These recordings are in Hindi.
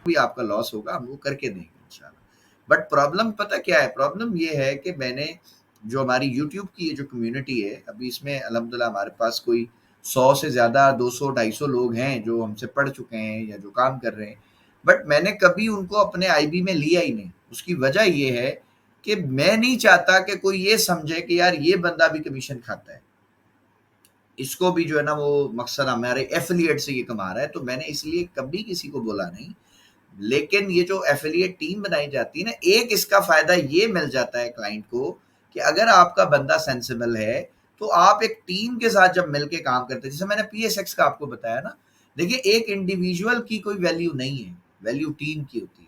भी आपका लॉस होगा हम वो करके देंगे इंशाल्लाह। बट प्रॉब्लम पता क्या है, प्रॉब्लम ये है कि मैंने जो हमारी यूट्यूब की ये जो कम्युनिटी है, अभी इसमें अल्हम्दुलिल्लाह हमारे पास कोई 100 से ज़्यादा 200 250 लोग हैं जो हमसे पढ़ चुके हैं या जो काम कर रहे हैं। बट मैंने कभी उनको अपने आईबी में लिया ही नहीं। उसकी वजह ये है कि मैं नहीं चाहता कि कोई ये समझे कि यार ये बंदा भी कमीशन खाता है। इसको भी जो है ना वो मकसद हमारे एफिलिएट से ये कमा रहा है, तो मैंने इसलिए कभी किसी को बोला नहीं। लेकिन ये जो एफिलिएट टीम बनाई जाती है ना, एक इसका फायदा ये मिल जाता है क्लाइंट को कि अगर आपका बंदा सेंसिबल है, तो आप एक टीम के साथ जब मिलके काम करते हैं, जैसे मैंने पीएसएक्स का आपको बताया ना, देखिए एक इंडिविजुअल की कोई वैल्यू नहीं है, वैल्यू टीम की होती है।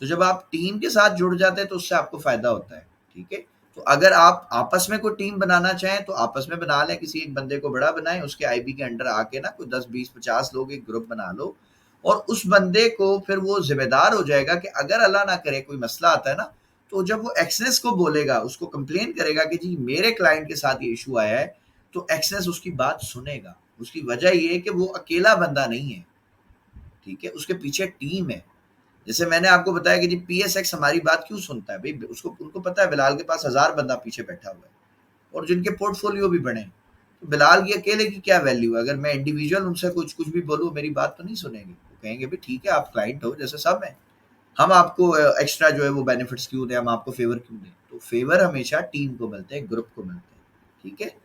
तो जब आप टीम के साथ जुड़ जाते हैं तो उससे आपको फायदा होता है, ठीक है। तो अगर आप आपस में कोई टीम बनाना चाहें तो आपस में बना लें, किसी एक बंदे को बड़ा बनाएं, उसके आईबी के अंडर आके ना कोई 10 20 50 लोग एक ग्रुप बना लो, और उस बंदे को फिर वो जिम्मेदार हो जाएगा कि अगर अल्लाह ना करे कोई मसला आता है ना, तो जब वो एक्सनेस को बोलेगा, उसको कंप्लेन करेगा कि जी मेरे क्लाइंट के साथ ये इशू आया है, तो एक्सनेस उसकी बात सुनेगा। उसकी वजह ये है कि वो अकेला बंदा नहीं है, ठीक है, उसके पीछे टीम है। जैसे मैंने आपको बताया कि जी पीएसएक्स हमारी बात क्यों सुनता है भाई, उसको उनको पता है बिलाल के पास 1000 बंदा पीछे बैठा हुआ है और जिनके पोर्टफोलियो भी बने। तो बिलाल की अकेले की क्या वैल्यू है, अगर मैं इंडिविजुअल उनसे कुछ कुछ भी बोलूँ मेरी बात तो नहीं सुनेंगे, वो कहेंगे भाई ठीक है आप क्लाइंट हो जैसे सब है, हम आपको एक्स्ट्रा जो है वो बेनिफिट्स क्यों दें, हम आपको फेवर क्यों दें। तो फेवर हमेशा टीम को मिलते हैं, ग्रुप को मिलते हैं, ठीक है।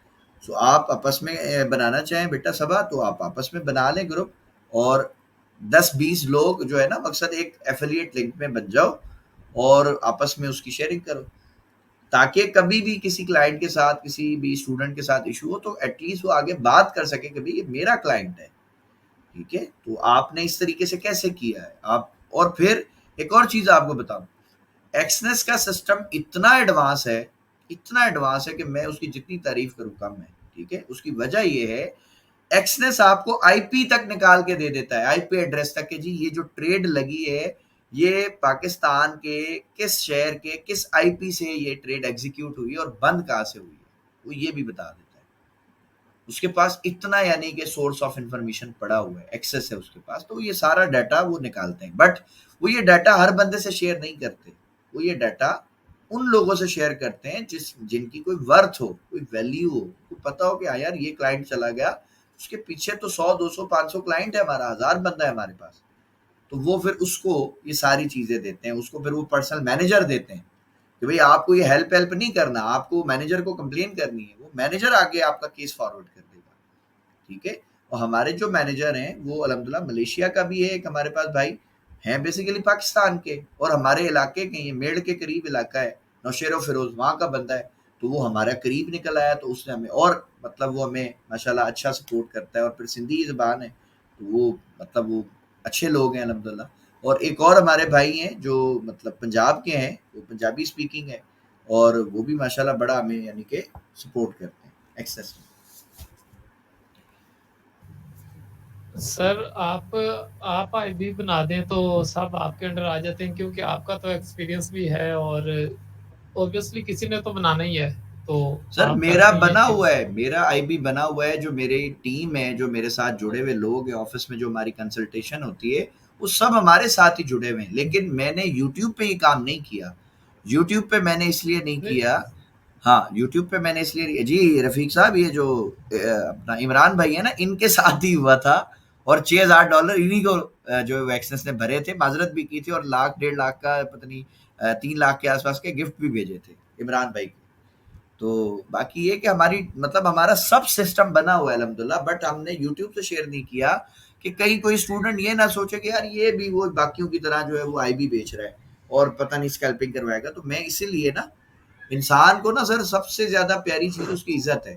सो आप आपस में बनाना चाहें बेटा सभा तो आप आपस में बना लें ग्रुप, और 10 20 लोग जो है ना, मकसद एक एफिलिएट लिंक में बन जाओ और आपस में उसकी शेयरिंग करो, ताकि कभी भी किसी क्लाइंट के साथ, किसी भी स्टूडेंट के साथ इशू हो तो एटलीस्ट वो आगे बात कर सके कि भाई ये मेरा क्लाइंट है, ठीक है। तो आपने इस तरीके से कैसे किया है आप। और फिर एक और चीज आपको बताऊं, एक्सनेस का सिस्टम इतना एडवांस है, इतना एडवांस है कि मैं उसकी जितनी तारीफ करूं कम है, ठीक है। उसकी वजह ये है, एक्सनेस आपको आईपी तक निकाल के दे देता है, आईपी एड्रेस तक, कि जी ये जो ट्रेड लगी है ये पाकिस्तान के किस शहर के किस आईपी से ये ट्रेड एग्जीक्यूट हुई है और बंद कहाँ से हुई है, वो ये भी बता देता है। उसके पास इतना यानी कि सोर्स ऑफ इंफॉर्मेशन पड़ा हुआ है, एक्सेस है उसके पास, तो ये सारा डाटा वो निकालते हैं। बट वो ये डाटा हर बंदे से शेयर नहीं करते, वो ये डाटा उन लोगों से शेयर करते हैं जिनकी कोई वर्थ हो, कोई वैल्यू हो, को पता हो कि हाँ यार ये क्लाइंट चला गया, उसके पीछे तो 100 200 500 क्लाइंट है, हमारा 1000 बंदा है हमारे पास। तो वो फिर उसको ये सारी चीजें देते हैं, उसको फिर वो पर्सनल मैनेजर देते हैं कि भाई आपको ये हेल्प हेल्प नहीं करना, आपको मैनेजर को कंप्लेन करनी है, वो मैनेजर आगे आपका केस फॉरवर्ड कर देगा, ठीक है। और हमारे जो मैनेजर हैं वो अल्हम्दुलिल्लाह मलेशिया का भी है एक हमारे पास भाई, हैं बेसिकली पाकिस्तान के और हमारे इलाके के, ये मेड़ के करीब इलाका है, नौशेरो फिरोज वहाँ का बंदा है। तो वो हमारा करीब निकल आया, तो उसने हमें और मतलब वो हमें माशाल्लाह अच्छा सपोर्ट करता है, और फिर सिंधी की ज़बान है तो वो मतलब वो अच्छे लोग हैं अल्हम्दुलिल्लाह। और एक और हमारे भाई हैं जो मतलब पंजाब के हैं, वो पंजाबी स्पीकिंग है, और वो भी माशाल्लाह बड़ा हमें यानी कि सपोर्ट करते हैं एक्सेस में। सर आप आईबी बना दें तो सब आपके अंडर आ जाते हैं, क्योंकि आपका तो एक्सपीरियंस भी है और ऑब्वियसली किसी ने तो बनाना ही है, तो सर आप मेरा करके ये बना हुआ चीज़। है, मेरा आईबी बना हुआ है, जो मेरी टीम है, जो मेरे साथ जुड़े हुए लोग हैं ऑफिस में, जो हमारी कंसल्टेशन होती है वो सब हमारे साथ ही जुड़े हुए हैं। लेकिन मैंने यूट्यूब पे ये काम नहीं किया, यूट्यूब पे मैंने इसलिए नहीं नहीं, किया। हाँ यूट्यूब पे मैंने इसलिए जी रफीक साहब, ये जो अपना इमरान भाई है ना, इनके साथ ही हुआ था, और $6000 इन्हीं को जो वैक्सीन ने भरे थे, माजरत भी की थी, और लाख 1.5 लाख का पता नहीं 3 लाख के आसपास के गिफ्ट भी भेजे थे इमरान भाई को। तो बाकी ये कि हमारी मतलब हमारा सब सिस्टम बना हुआ है अल्हम्दुलिल्लाह, बट हमने यूट्यूब से शेयर नहीं किया कि कहीं कोई स्टूडेंट ये ना सोचे कि यार ये भी वो बाकियों की तरह जो है वो आईबी बेच रहा है और पता नहीं स्कैल्पिंग करवाएगा। तो मैं इसीलिए ना, इंसान को ना सर सबसे ज्यादा प्यारी चीज उसकी इज्जत है,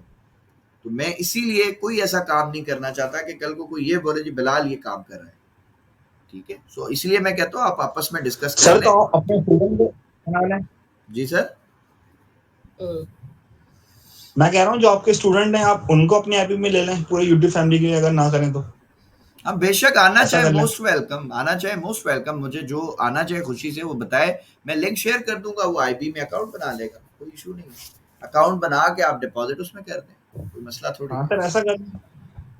तो मैं इसीलिए कोई ऐसा काम नहीं करना चाहता कि कल को कोई ये बोले जी बिलाल ये काम कर रहा है, ठीक है। सो इसलिए मैं कहता हूँ आप आपस में डिस्कस कर सर तो लें। अपने स्टूडेंट को बना लें। जी सर। मैं कह रहा हूँ जो आपके स्टूडेंट हैं आप उनको अपने ऐप में ले लें, पूरे यूट्यूब फैमिली के लिए अगर ना करें तो हाँ बेशक, आना ऐसा चाहे कर लें। मोस्ट वेलकम, आना चाहे मोस्ट वेलकम, मुझे जो आना चाहे खुशी से वो बताए, मैं लिंक शेयर कर दूंगा, वो आईबी में अकाउंट बना लेगा, कोई इशू नहीं है। अकाउंट बना के आप डिपॉजिट उसमें कर दें, कोई मसला थोड़ी हाँ है। सर ऐसा कर लें।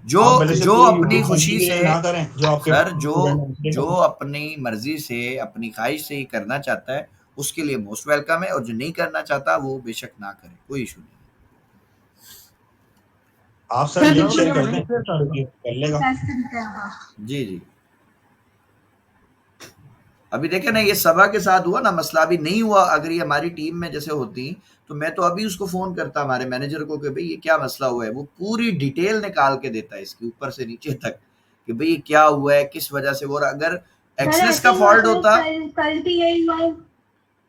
जो आप भले से जो पूरे अपनी यूट्यूब खुशी फैमिली के से, लिए ना करें, जो आपके सर स्टूडेंट हैं जो उनके लिए अपनी मर्जी से, अपनी ख्वाहिश से ही करना चाहता है, उसके लिए मोस्ट वेलकम है, और जो नहीं करना चाहता वो बेशक ना करे, कोई इशू नहीं। आप सर सर लिंक देखो शेयर ये कर लिंक दें, शेयर कर तो दो। ये कर लेगा। जी, जी। अभी देखे ना, ये सभा के साथ हुआ ना मसला, अभी नहीं हुआ, अगर ये हमारी टीम में जैसे होती तो मैं तो अभी उसको फ़ोन करता हमारे मैनेजर को कि भाई ये क्या मसला हुआ है, वो पूरी डिटेल निकाल के देता है इसकी ऊपर से नीचे तक, कि भाई ये क्या हुआ है, किस वजह से, और अगर एक्सेस का फॉल्ट होता, कल भी यही हुआ।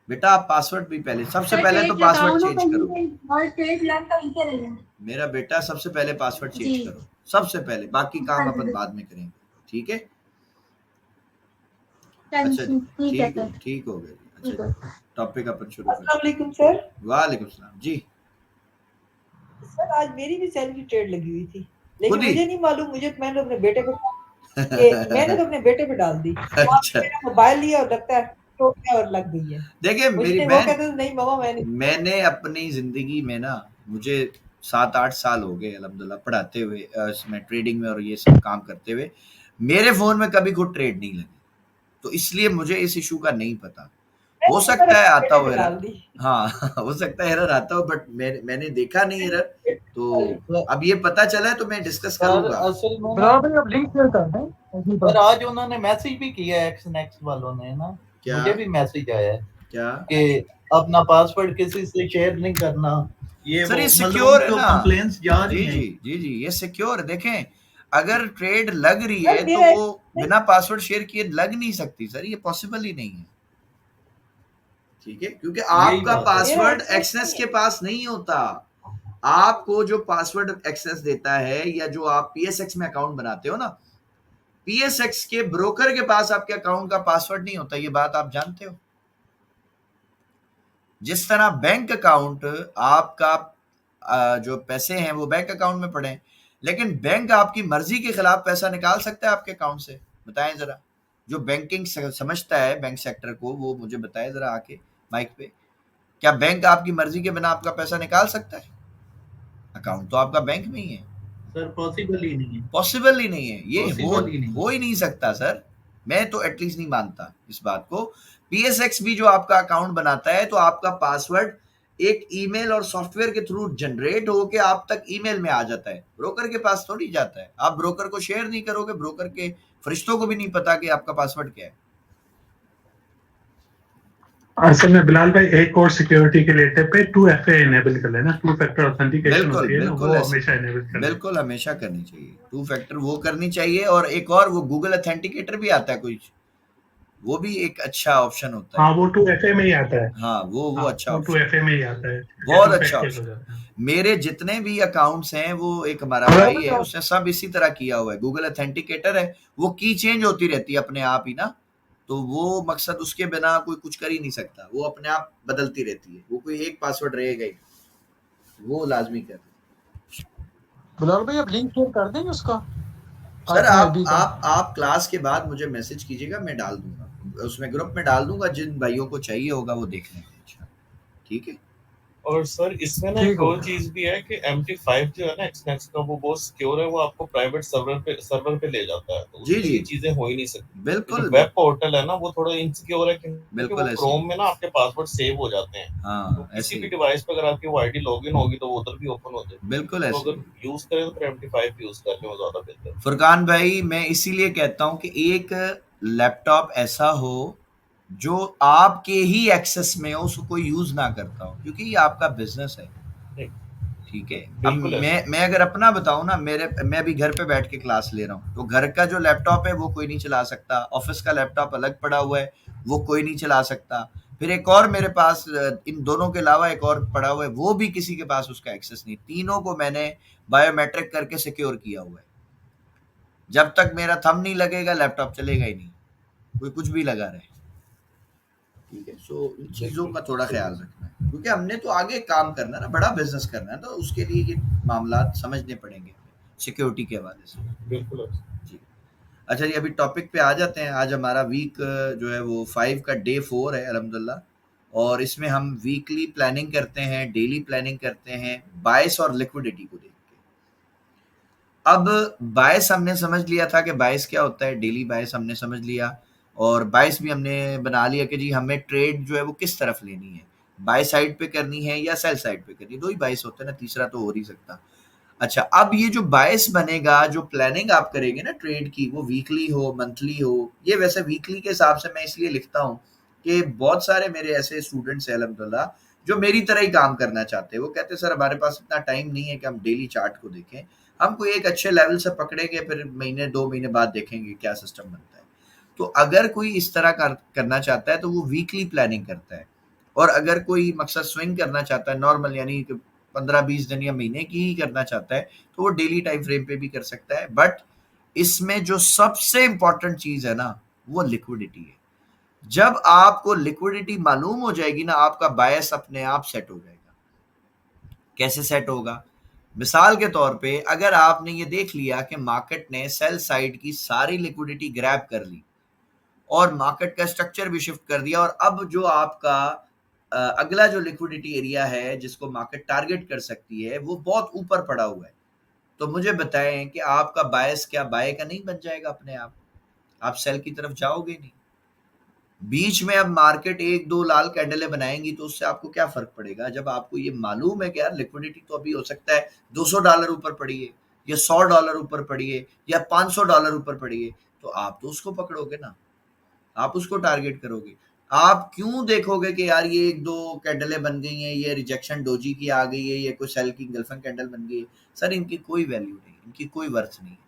बेटा आप पासवर्ड भी पहले, सबसे पहले तो पासवर्ड चेंज करो। और ट्रेड लग तो इनके रहे मेरा बेटा सबसे पहले पासवर्ड चेंज जी। करो, सबसे पहले, बाकी काम अपन बाद में करेंगे, ठीक है? अच्छा जी, ठीक है सर। ठीक हो गया जी। अच्छा ठीक जी, है। टॉपिक अपन शुरू करते अस्सलाम वालेकुम सर। हैं। वालेकुम सलाम जी। सर आज मेरी भी सेल की ट्रेड लगी हुई थी, खुद लेकिन ही? मुझे नहीं मालूम, मैंने अपने बेटे पे मैंने तो अपने बेटे पे डाल दी। अच्छा, आपने मेरा मोबाइल लिया और लगता है टूट गया और लग गई है। देखिए मुझे वो कहते थे नहीं मामा मैंने मैंने अपनी ज़िंदगी में ना, मुझे 7-8 साल हो गए अल्हम्दुलिल्लाह पढ़ाते हुए, इसमें ट्रेडिंग में और ये सब काम करते हुए, मेरे फ़ोन में कभी खुद ट्रेड नहीं लगी, तो इसलिए मुझे इस इश्यू का नहीं पता। हो मैंने सकता है अपने आता बेटे हो पे एरर, डाल दी। हाँ, हो सकता है एरर आता हो, बट मैंने देखा नहीं एरर, तो सर अब ये पता चला है तो मैं डिस्कस करूँगा। असल में ना बराबर भाई अब लिंक शेयर कर दें। सर आज उन्होंने मैसेज भी किया है, एक्स वालों ने ना, क्या? मुझे भी मैसेज आया है क्या? कि अपना पासवर्ड किसी से शेयर नहीं करना। ये सर वो ये मतलब सिक्योर है उनको ना? कंप्लेंट्स जा रही जी, हैं। जी, जी, जी, ये सिक्योर है। देखें, अगर ट्रेड लग रही सर है तो मेरा वो बिना पासवर्ड शेयर किए लग नहीं सकती सर, ये पॉसिबल ही नहीं है। ठीक है? क्योंकि यही आपका बात है। मेरा पासवर्ड एक्सेस एक्सेस नहीं के है। पास नहीं होता। आपको जो पासवर्ड एक्सेस देता है, या जो आप पीएसएक्स में अकाउंट बनाते हो ना, पीएसएक्स के ब्रोकर के पास आपके अकाउंट का पासवर्ड नहीं होता, ये बात आप जानते हो? जिस तरह बैंक अकाउंट आपका, जो पैसे हैं वो बैंक अकाउंट में पड़े हैं, लेकिन बैंक आपकी मर्जी के खिलाफ पैसा निकाल सकता है आपके अकाउंट से? बताएं जरा, जो बैंकिंग समझता है बैंक सेक्टर को, वो मुझे बताए जरा आके माइक पे, क्या बैंक आपकी मर्जी के बिना आपका पैसा निकाल सकता है? अकाउंट तो आपका बैंक में ही है। सर पॉसिबल ही नहीं है, पॉसिबल ही नहीं है, ये पॉसिबल ही नहीं। हो ही नहीं सकता सर, मैं तो एटलीस्ट नहीं मानता इस बात को। पीएसएक्स भी जो आपका अकाउंट बनाता है, तो आपका पासवर्ड एक ईमेल और सॉफ्टवेयर के थ्रू जनरेट होके आप तक ईमेल में आ जाता है, ब्रोकर के पास थोड़ी जाता है। आप ब्रोकर को शेयर नहीं करोगे, ब्रोकर के फरिश्तों को भी नहीं पता कि आपका पासवर्ड क्या है। असल में बिलाल भाई एक और सिक्योरिटी के लिए पे 2FA इनेबल कर लेना, 2 फैक्टर ऑथेंटिकेशन होती है ना, वो हमेशा इनेबल कर लेना। बिल्कुल हमेशा करनी चाहिए 2 फैक्टर, वो करनी चाहिए। और एक और वो गूगल ऑथेंटिकेटर भी आता है कुछ, वो भी एक अच्छा ऑप्शन होता है। हाँ वो 2FA में ही आता है। हाँ वो अच्छा वो ऑप्शन, 2FA में ही आता है, बहुत 2 अच्छा फैक्टर्स हो ऑप्शन। जाता है। मेरे जितने भी अकाउंट्स हैं, वो एक हमारा भाई है, उसने सब इसी तरह किया हुआ है, गूगल ऑथेंटिकेटर है, वो की चेंज होती रहती है अपने आप ही ना, तो वो मकसद उसके बिना कोई कुछ कर ही नहीं सकता, वो अपने आप बदलती रहती है, वो कोई एक पासवर्ड रहेगा ही, वो लाजमी कर। बिलाल भाई अब लिंक शेयर कर देंगे उसका। सर अपने आईडी का। आप क्लास के बाद मुझे मैसेज कीजिएगा, मैं डाल दूंगा उसमें, ग्रुप में डाल दूंगा, जिन भाइयों को चाहिए होगा वो देख लेंगे इंशाल्लाह, ठीक है? और सर इसमें ना ठीक एक हो और गया। चीज भी है कि MT5 जो है ना एक्सनेक्स का, वो बहुत सिक्योर है, वो आपको प्राइवेट सर्वर पे ले जाता है, तो जी, उसमें जी। ये चीजें हो ही नहीं सकती। बिल्कुल, जो वेब पोर्टल है ना, वो थोड़ा इनसिक्योर है क्योंकि बिल्कुल वो ऐसे ही। क्रोम में ना आपके पासवर्ड सेव हो जाते हैं, तो हाँ, ऐसे किसी ही। भी डिवाइस पे अगर आपकी वो आईडी लॉगिन होगी तो वो उधर भी ओपन हो जाएगी। बिल्कुल तो ऐसे अगर ही। यूज करें तो फिर MT5 यूज करने में ज्यादा बेहतर है। फुरकान भाई, मैं इसीलिए कहता हूँ कि एक लैपटॉप ऐसा हो जो आपके ही एक्सेस में हो, उसको कोई यूज ना करता हो, क्योंकि ये आपका बिजनेस है, नहीं, ठीक है? अब बिल्कुल ऐसा। मैं अगर अपना बताऊं ना, मैं भी घर पे बैठ के क्लास ले रहा हूँ, तो घर का जो लैपटॉप है वो कोई नहीं चला सकता, ऑफिस का लैपटॉप अलग पड़ा हुआ है, वो कोई नहीं चला सकता, फिर एक और मेरे पास इन दोनों के अलावा एक और पड़ा हुआ है, वो भी किसी के पास उसका एक्सेस नहीं। तीनों को मैंने बायोमेट्रिक करके सिक्योर किया हुआ है। जब तक मेरा थंब नहीं लगेगा, लैपटॉप चलेगा ही नहीं, कोई कुछ भी लगा रहे, ठीक है? सो इन चीज़ों का थोड़ा ख्याल रखना है, क्योंकि हमने तो आगे काम करना है ना, बड़ा बिजनेस करना है, तो उसके लिए ये मामला समझने पड़ेंगे सिक्योरिटी के हवाले से। बिल्कुल ऐसा। जी। अच्छा जी, अभी टॉपिक पे आ जाते हैं। आज हमारा वीक जो है वो 5 का डे 4 है अल्हम्दुलिल्लाह, और इसमें हम वीकली प्लानिंग करते हैं, डेली प्लानिंग करते हैं, बायस और लिक्विडिटी को देख के। अब बायस हमने समझ लिया था कि बायस क्या होता है, डेली बायस हमने समझ लिया, और बायस भी हमने बना लिया कि जी हमें ट्रेड जो है वो किस तरफ लेनी है, बाय साइड पे करनी है या सेल साइड पे करनी है। 2 ही बायस होते हैं ना, तीसरा तो हो नहीं सकता। अच्छा, अब ये जो बायस बनेगा, जो प्लानिंग आप करेंगे ना ट्रेड की, वो वीकली हो, मंथली हो, ये वैसे वीकली के हिसाब से मैं इसलिए लिखता हूँ कि बहुत सारे मेरे ऐसे स्टूडेंट्स हैं अल्हम्दुलिल्लाह जो मेरी तरह ही काम करना चाहते हैं। वो कहते हैं सर हमारे पास इतना टाइम नहीं है कि हम डेली चार्ट को देखें, हम कोई एक अच्छे लेवल से पकड़ेंगे, फिर महीने 2 महीने बाद देखेंगे क्या सिस्टम बनता है। तो अगर कोई इस तरह करना चाहता है तो वो वीकली प्लानिंग करता है, और अगर कोई मकसद स्विंग करना चाहता है नॉर्मल, यानी 15-20 दिन या महीने की ही करना चाहता है, तो वो डेली टाइम फ्रेम पे भी कर सकता है। बट इसमें जो सबसे इंपॉर्टेंट चीज है ना, वो लिक्विडिटी है। जब आपको लिक्विडिटी मालूम हो जाएगी ना, आपका बायस अपने आप सेट हो जाएगा। कैसे सेट होगा? मिसाल के तौर पे अगर आपने ये देख लिया कि मार्केट ने सेल साइड की सारी लिक्विडिटी ग्रैब कर ली और मार्केट का स्ट्रक्चर भी शिफ्ट कर दिया, और अब जो आपका अगला जो लिक्विडिटी एरिया है जिसको मार्केट टारगेट कर सकती है, वो बहुत ऊपर पड़ा हुआ है, तो मुझे बताएं कि आपका बायस क्या बाय का नहीं बन जाएगा अपने आप सेल की तरफ जाओगे नहीं। बीच में अब मार्केट 1-2 लाल कैंडलें बनाएंगी तो उससे आपको क्या फर्क पड़ेगा, जब आपको ये मालूम है कि यार लिक्विडिटी तो अभी हो सकता है $200 ऊपर पड़ी है, या $100 ऊपर पड़ी है, या $500 ऊपर पड़ी है, तो आप तो उसको पकड़ोगे ना, आप उसको टारगेट करोगे। आप क्यों देखोगे कि यार ये 1-2 कैंडलें बन गई हैं, ये रिजेक्शन डोजी की आ गई है, ये कोई सेल की इंगल्फिंग कैंडल बन गई है। सर इनकी कोई वैल्यू नहीं, इनकी कोई वर्थ नहीं है।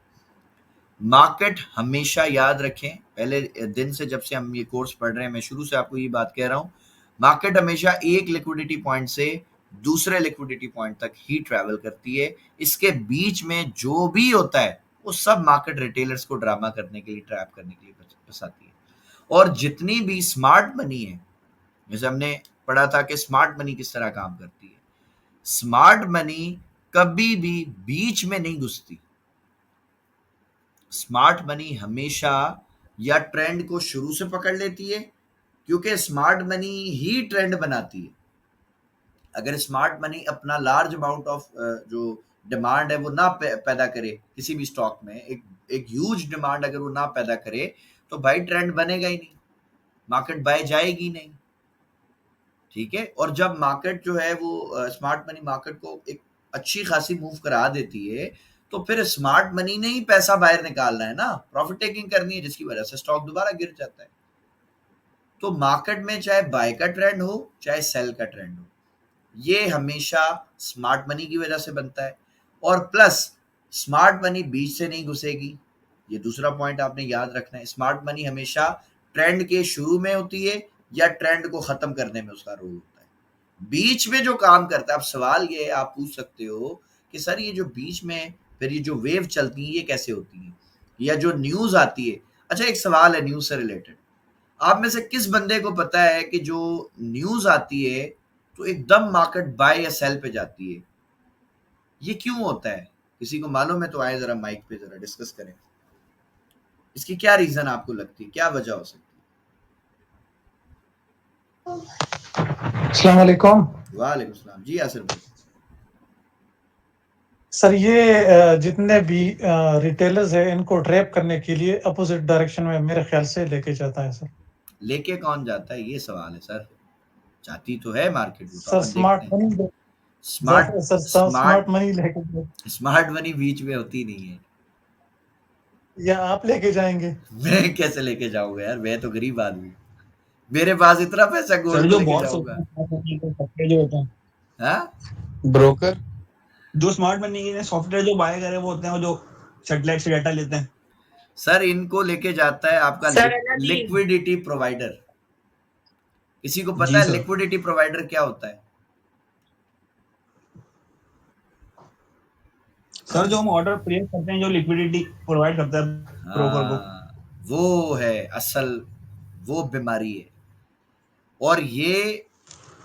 मार्केट हमेशा याद रखें, पहले दिन से जब से हम ये कोर्स पढ़ रहे हैं, मैं शुरू से आपको ये बात कह रहा हूँ, मार्केट हमेशा एक लिक्विडिटी पॉइंट से दूसरे लिक्विडिटी पॉइंट तक ही ट्रैवल करती है। इसके बीच में जो भी होता है वो सब मार्केट रिटेलर्स को ड्रामा करने के लिए, ट्रैप करने के लिए फंसाती है। और जितनी भी स्मार्ट मनी है, जैसे हमने पढ़ा था कि स्मार्ट मनी किस तरह काम करती है, स्मार्ट मनी कभी भी बीच में नहीं घुसती। स्मार्ट मनी हमेशा या ट्रेंड को शुरू से पकड़ लेती है, क्योंकि स्मार्ट मनी ही ट्रेंड बनाती है। अगर स्मार्ट मनी अपना लार्ज अमाउंट ऑफ जो डिमांड है वो ना पैदा करे किसी भी स्टॉक में, एक ह्यूज डिमांड अगर वो ना पैदा करे, तो भाई ट्रेंड बनेगा ही नहीं, मार्केट बाय जाएगी नहीं। ठीक है, और जब मार्केट जो है वो स्मार्ट मनी मार्केट को एक अच्छी खासी मूव करा देती है, तो फिर स्मार्ट मनी ने ही पैसा बाहर निकालना है ना, प्रॉफिट टेकिंग करनी है, जिसकी वजह से स्टॉक दोबारा गिर जाता है। तो मार्केट में चाहे बाय का ट्रेंड हो चाहे सेल का ट्रेंड हो, ये हमेशा स्मार्ट मनी की वजह से बनता है। और प्लस स्मार्ट मनी बीच से नहीं घुसेगी, ये दूसरा पॉइंट आपने याद रखना है। स्मार्ट मनी हमेशा ट्रेंड के शुरू में होती है या ट्रेंड को खत्म करने में उसका रोल होता है। बीच में जो काम करता है, अब सवाल ये है, आप पूछ सकते हो कि सर ये जो बीच में फिर ये जो वेव चलती है ये कैसे होती है, या जो न्यूज आती है। अच्छा, एक सवाल है न्यूज से रिलेटेड, आप में से किस बंदे को पता है कि जो न्यूज आती है तो एकदम मार्केट बाय या सेल पे जाती है, ये क्यों होता है? किसी को मालूम है तो आए जरा माइक पे जरा डिस्कस करें, इसकी क्या रीजन आपको लगती है, क्या वजह हो सकती है? अस्सलाम वालेकुम। वालेकुम सलाम जी, यासिर भाई। सर ये जितने भी रिटेलर्स हैं इनको ट्रैप करने के लिए अपोजिट डायरेक्शन में मेरे ख्याल से लेके जाता है सर। लेके कौन जाता है, ये सवाल है सर। जाती तो है मार्केट, वो तो सर अपन स्मार्ट देखते हैं। मनी स्मार्ट स्मार्ट मनी लेके स्मार्ट मनी बीच में होती नहीं है। या आप लेके जाएंगे? मैं कैसे लेके जाऊंगा यार, मैं तो गरीब आदमी हूँ, मेरे पास इतना पैसा सर गोल्ड जो लेके बहुत जाऊंगा? सॉफ्टवेयर जो होते हैं, हाँ, ब्रोकर जो स्मार्ट मनी के सॉफ्टवेयर जो बाय करे वो होते हैं, वो जो सैटेलाइट से डाटा लेते हैं। सर इनको लेके जाता है आपका लिक्विडिटी प्रोवाइडर। किसी को पता जी है सर। लिक्विडिटी प्रोवाइडर क्या होता है? सर जो हम ऑर्डर प्लेस करते हैं, जो लिक्विडिटी प्रोवाइड करता है ब्रोकर को, हाँ, वो है असल, वो बीमारी है। और ये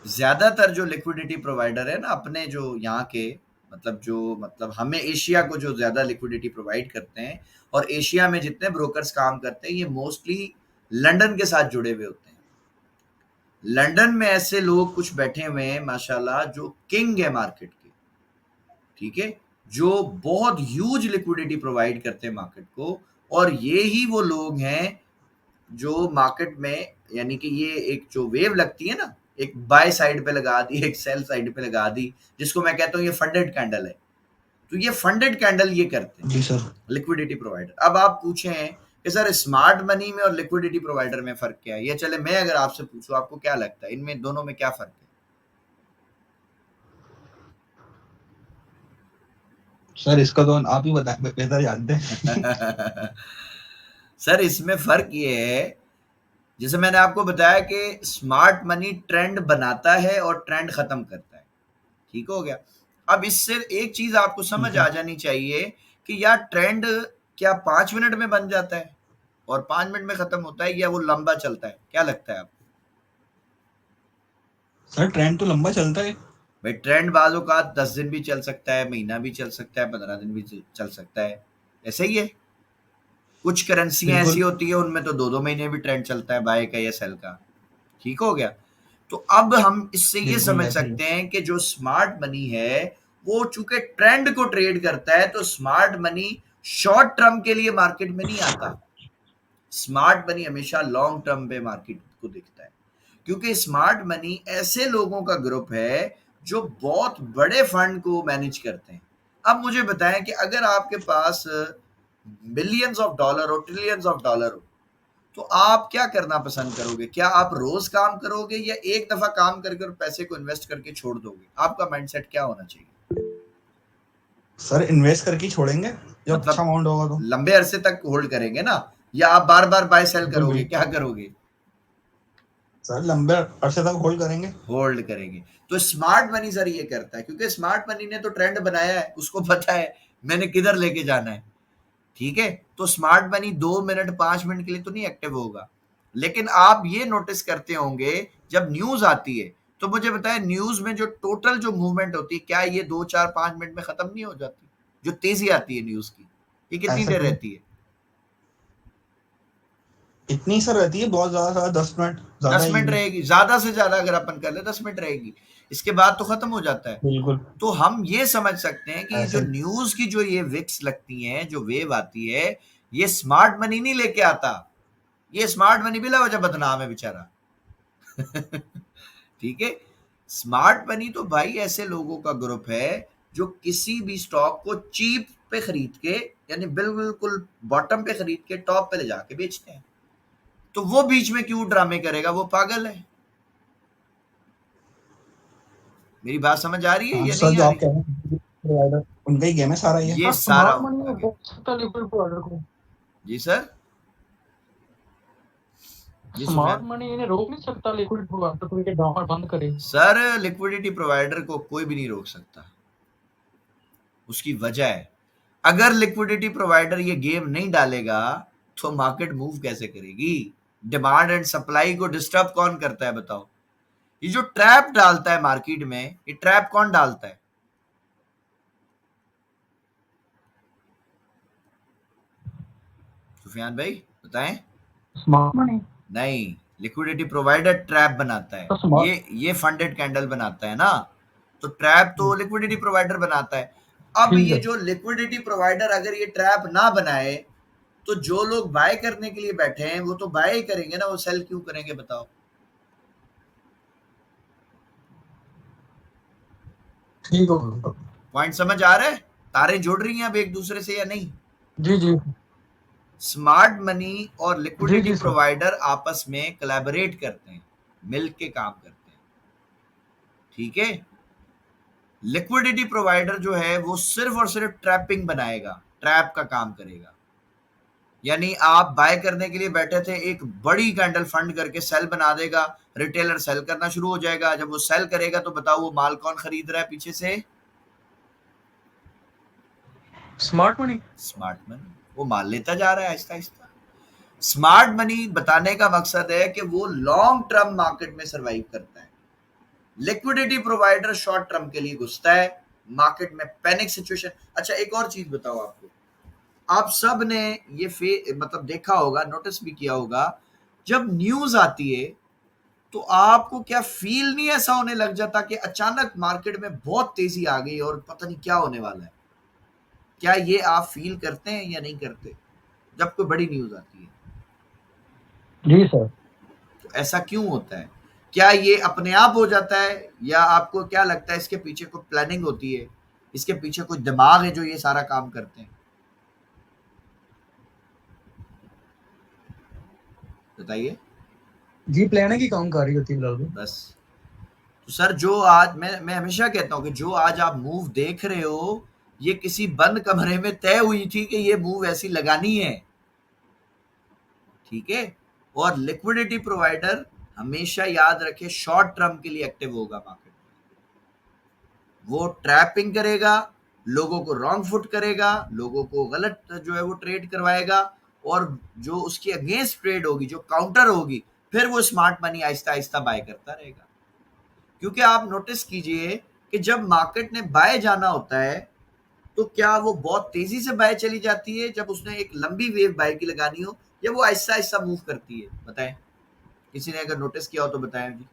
ज्यादातर जो लिक्विडिटी प्रोवाइडर है ना अपने जो यहाँ के, मतलब हमें एशिया को जो ज्यादा लिक्विडिटी प्रोवाइड करते हैं, और एशिया में जितने ब्रोकर्स काम करते हैं ये मोस्टली लंदन के साथ जुड़े हुए होते हैं। लंदन में ऐसे लोग कुछ बैठे हुए हैं माशाल्लाह, जो किंग है मार्केट के। ठीक है, जो बहुत ह्यूज लिक्विडिटी प्रोवाइड करते हैं मार्केट को, और ये ही वो लोग हैं जो मार्केट में, यानी कि ये एक जो वेव लगती है ना, एक बाय साइड पे लगा दी, एक सेल साइड पे लगा दी, जिसको मैं कहता हूँ ये फंडेड कैंडल है। तो ये फंडेड कैंडल ये करते हैं जी सर। Liquidity provider. अब आप पूछें कि सर स्मार्ट मनी में और लिक्विडिटी प्रोवाइडर में फर्क क्या है, या चले मैं अगर आपसे पूछूं आपको क्या लगता है इनमें दोनों में क्या फर्क है? सर इसका तो आप ही बता, बेहतर जानते हैं। सर इसमें फर्क ये है, जैसे मैंने आपको बताया कि स्मार्ट मनी ट्रेंड बनाता है और ट्रेंड खत्म करता है, ठीक हो गया। अब इससे एक चीज आपको समझ आ जानी चाहिए कि यार ट्रेंड क्या 5 मिनट में बन जाता है और 5 मिनट में खत्म होता है, या वो लंबा चलता है? क्या लगता है आपको? सर ट्रेंड तो लंबा चलता है भाई, ट्रेंड बाजों का 10 दिन भी चल सकता है, महीना भी चल सकता है, 15 दिन भी चल सकता है, ऐसे ही है। कुछ करेंसियां ऐसी होती है उनमें तो 2-2 महीने भी ट्रेंड चलता है बाय का या सेल का, ठीक हो गया। तो अब हम इससे ये समझ सकते हैं कि जो स्मार्ट मनी है वो चूंकि ट्रेंड को ट्रेड करता है, तो स्मार्ट मनी शॉर्ट टर्म के लिए मार्केट में नहीं आता। स्मार्ट मनी हमेशा लॉन्ग टर्म पे मार्केट को देखता है, क्योंकि स्मार्ट मनी ऐसे लोगों का ग्रुप है जो बहुत बड़े फंड को मैनेज करते हैं। अब मुझे बताएं कि अगर आपके पास बिलियंस ऑफ डॉलर हो, ट्रिलियंस ऑफ डॉलर हो, तो आप क्या करना पसंद करोगे? क्या आप रोज काम करोगे या एक दफा काम करके पैसे को इन्वेस्ट करके छोड़ दोगे? आपका माइंडसेट क्या होना चाहिए? सर इन्वेस्ट करके छोड़ेंगे जब मतलब अच्छा अमाउंट होगा तो। लंबे अरसे तक होल्ड करेंगे ना, या आप बार बार बाय सेल करोगे? क्या करोगे? सर लंबे अरसे तक होल्ड करेंगे। होल्ड करेंगे। तो स्मार्ट मनी सर ये करता है, क्योंकि स्मार्ट मनी ने तो ट्रेंड बनाया है, उसको पता है मैंने किधर लेके जाना है, ठीक है। तो स्मार्ट मनी 2 मिनट 5 मिनट के लिए तो नहीं एक्टिव होगा, लेकिन आप ये नोटिस करते होंगे जब न्यूज आती है, तो मुझे बताएं न्यूज में जो टोटल जो मूवमेंट होती है, क्या ये 2-4-5 मिनट में खत्म नहीं हो जाती? जो तेजी आती है न्यूज की, ये कितनी देर रहती है? इतनी सर रहती है, बहुत ज्यादा 10 मिनट, 10 मिनट रहेगी, ज्यादा से ज्यादा अगर अपन कर ले 10 मिनट रहेगी, इसके बाद तो खत्म हो जाता है। बिल्कुल। तो हम ये समझ सकते हैं कि जो न्यूज की जो ये विक्स लगती हैं, जो वेव आती है, ये स्मार्ट मनी नहीं लेके आता। ये स्मार्ट मनी बिला वजह बदनाम है बेचारा। ठीक है। स्मार्ट मनी तो भाई ऐसे लोगों का ग्रुप है जो किसी भी स्टॉक को चीप पे खरीद के, यानी बिल्कुल बॉटम पे खरीद के टॉप पे ले जाके बेचते हैं। तो वो बीच में क्यों ड्रामे करेगा? वो पागल है। मेरी बात समझ आ रही है या नहीं आ रही? उनका ही गेम है सारा ये सारा जी सर, स्मार्ट मनी इन्हें रोक नहीं सकता लिक्विड प्रोवाइडर को, इनके डाउन बंद करे। सर लिक्विडिटी प्रोवाइडर को कोई भी नहीं रोक सकता। उसकी वजह है, अगर लिक्विडिटी प्रोवाइडर ये गेम नहीं डालेगा तो मार्केट मूव कैसे करेगी? डिमांड एंड सप्लाई को डिस्टर्ब कौन करता है बताओ? ये जो ट्रैप डालता है मार्केट में, ये ट्रैप कौन डालता है? सुफियान भाई बताएं। स्मार्ट मनी नहीं, लिक्विडिटी प्रोवाइडर ट्रैप बनाता है। तो ये फंडेड कैंडल बनाता है ना, तो ट्रैप तो लिक्विडिटी प्रोवाइडर बनाता है। अब ये जो लिक्विडिटी प्रोवाइडर अगर ये ट्रैप ना बनाए, तो जो लोग बाय करने के लिए बैठे हैं वो तो बाय ही करेंगे ना, वो सेल क्यों करेंगे बताओ? ठीक हो। पॉइंट समझ आ रहा है? तारे जुड़ रही हैं अब एक दूसरे से या नहीं? जी जी। स्मार्ट मनी और लिक्विडिटी जी, सर। प्रोवाइडर आपस में कोलैबोरेट करते हैं, मिल के काम करते हैं, ठीक है। लिक्विडिटी प्रोवाइडर जो है वो सिर्फ और सिर्फ ट्रैपिंग बनाएगा, ट्रैप का काम करेगा। यानी आप बाय करने के लिए बैठे थे, एक बड़ी कैंडल फंड करके सेल बना देगा, रिटेलर सेल करना शुरू हो जाएगा। जब वो सेल करेगा तो बताओ वो माल कौन खरीद रहा है पीछे से? Smart money. Smart money. वो माल लेता जा रहा है आहिस्ता आहिस्ता। स्मार्ट मनी बताने का मकसद है कि वो लॉन्ग टर्म मार्केट में सरवाइव करता है। लिक्विडिटी प्रोवाइडर शॉर्ट टर्म के लिए घुसता है मार्केट में, पैनिक सिचुएशन। अच्छा एक और चीज बताओ आपको, आप सब ने ये मतलब देखा होगा, नोटिस भी किया होगा, जब न्यूज आती है तो आपको क्या फील नहीं ऐसा होने लग जाता कि अचानक मार्केट में बहुत तेजी आ गई और पता नहीं क्या होने वाला है? क्या ये आप फील करते हैं या नहीं करते जब कोई बड़ी न्यूज आती है? जी सर। तो ऐसा क्यों होता है? क्या ये अपने आप हो जाता है या आपको क्या लगता है इसके पीछे कोई प्लानिंग होती है, इसके पीछे कोई दिमाग है जो ये सारा काम करते हैं? बताइए। जी प्लानिंग ही काम कर रही होती है बिलाल भाई। बस तो सर जो आज मैं हमेशा कहता हूँ कि जो आज आप मूव देख रहे हो ये किसी बंद कमरे में तय हुई थी कि ये मूव ऐसी लगानी है, ठीक है? और लिक्विडिटी प्रोवाइडर हमेशा याद रखे शॉर्ट टर्म के लिए एक्टिव होगा मार्केट में। वो ट्रैपिंग करेगा, लोगों को रॉन्ग फुट करेगा, लोगों को गलत जो है वो ट्रेड करवाएगा और जो उसकी अगेंस्ट ट्रेड होगी, जो काउंटर होगी, फिर वो smart money Aahista Aahista bye करता रहेगा। क्योंकि आप नोटिस कीजिए कि जब मार्केट ने बाय जाना होता है तो क्या वो बहुत तेजी से बाय चली जाती है जब उसने एक लंबी वेव बाय की लगानी हो, या वो आहिस्ता आहिस्ता मूव करती है? बताएं, किसी ने अगर नोटिस किया हो तो बताएं जी।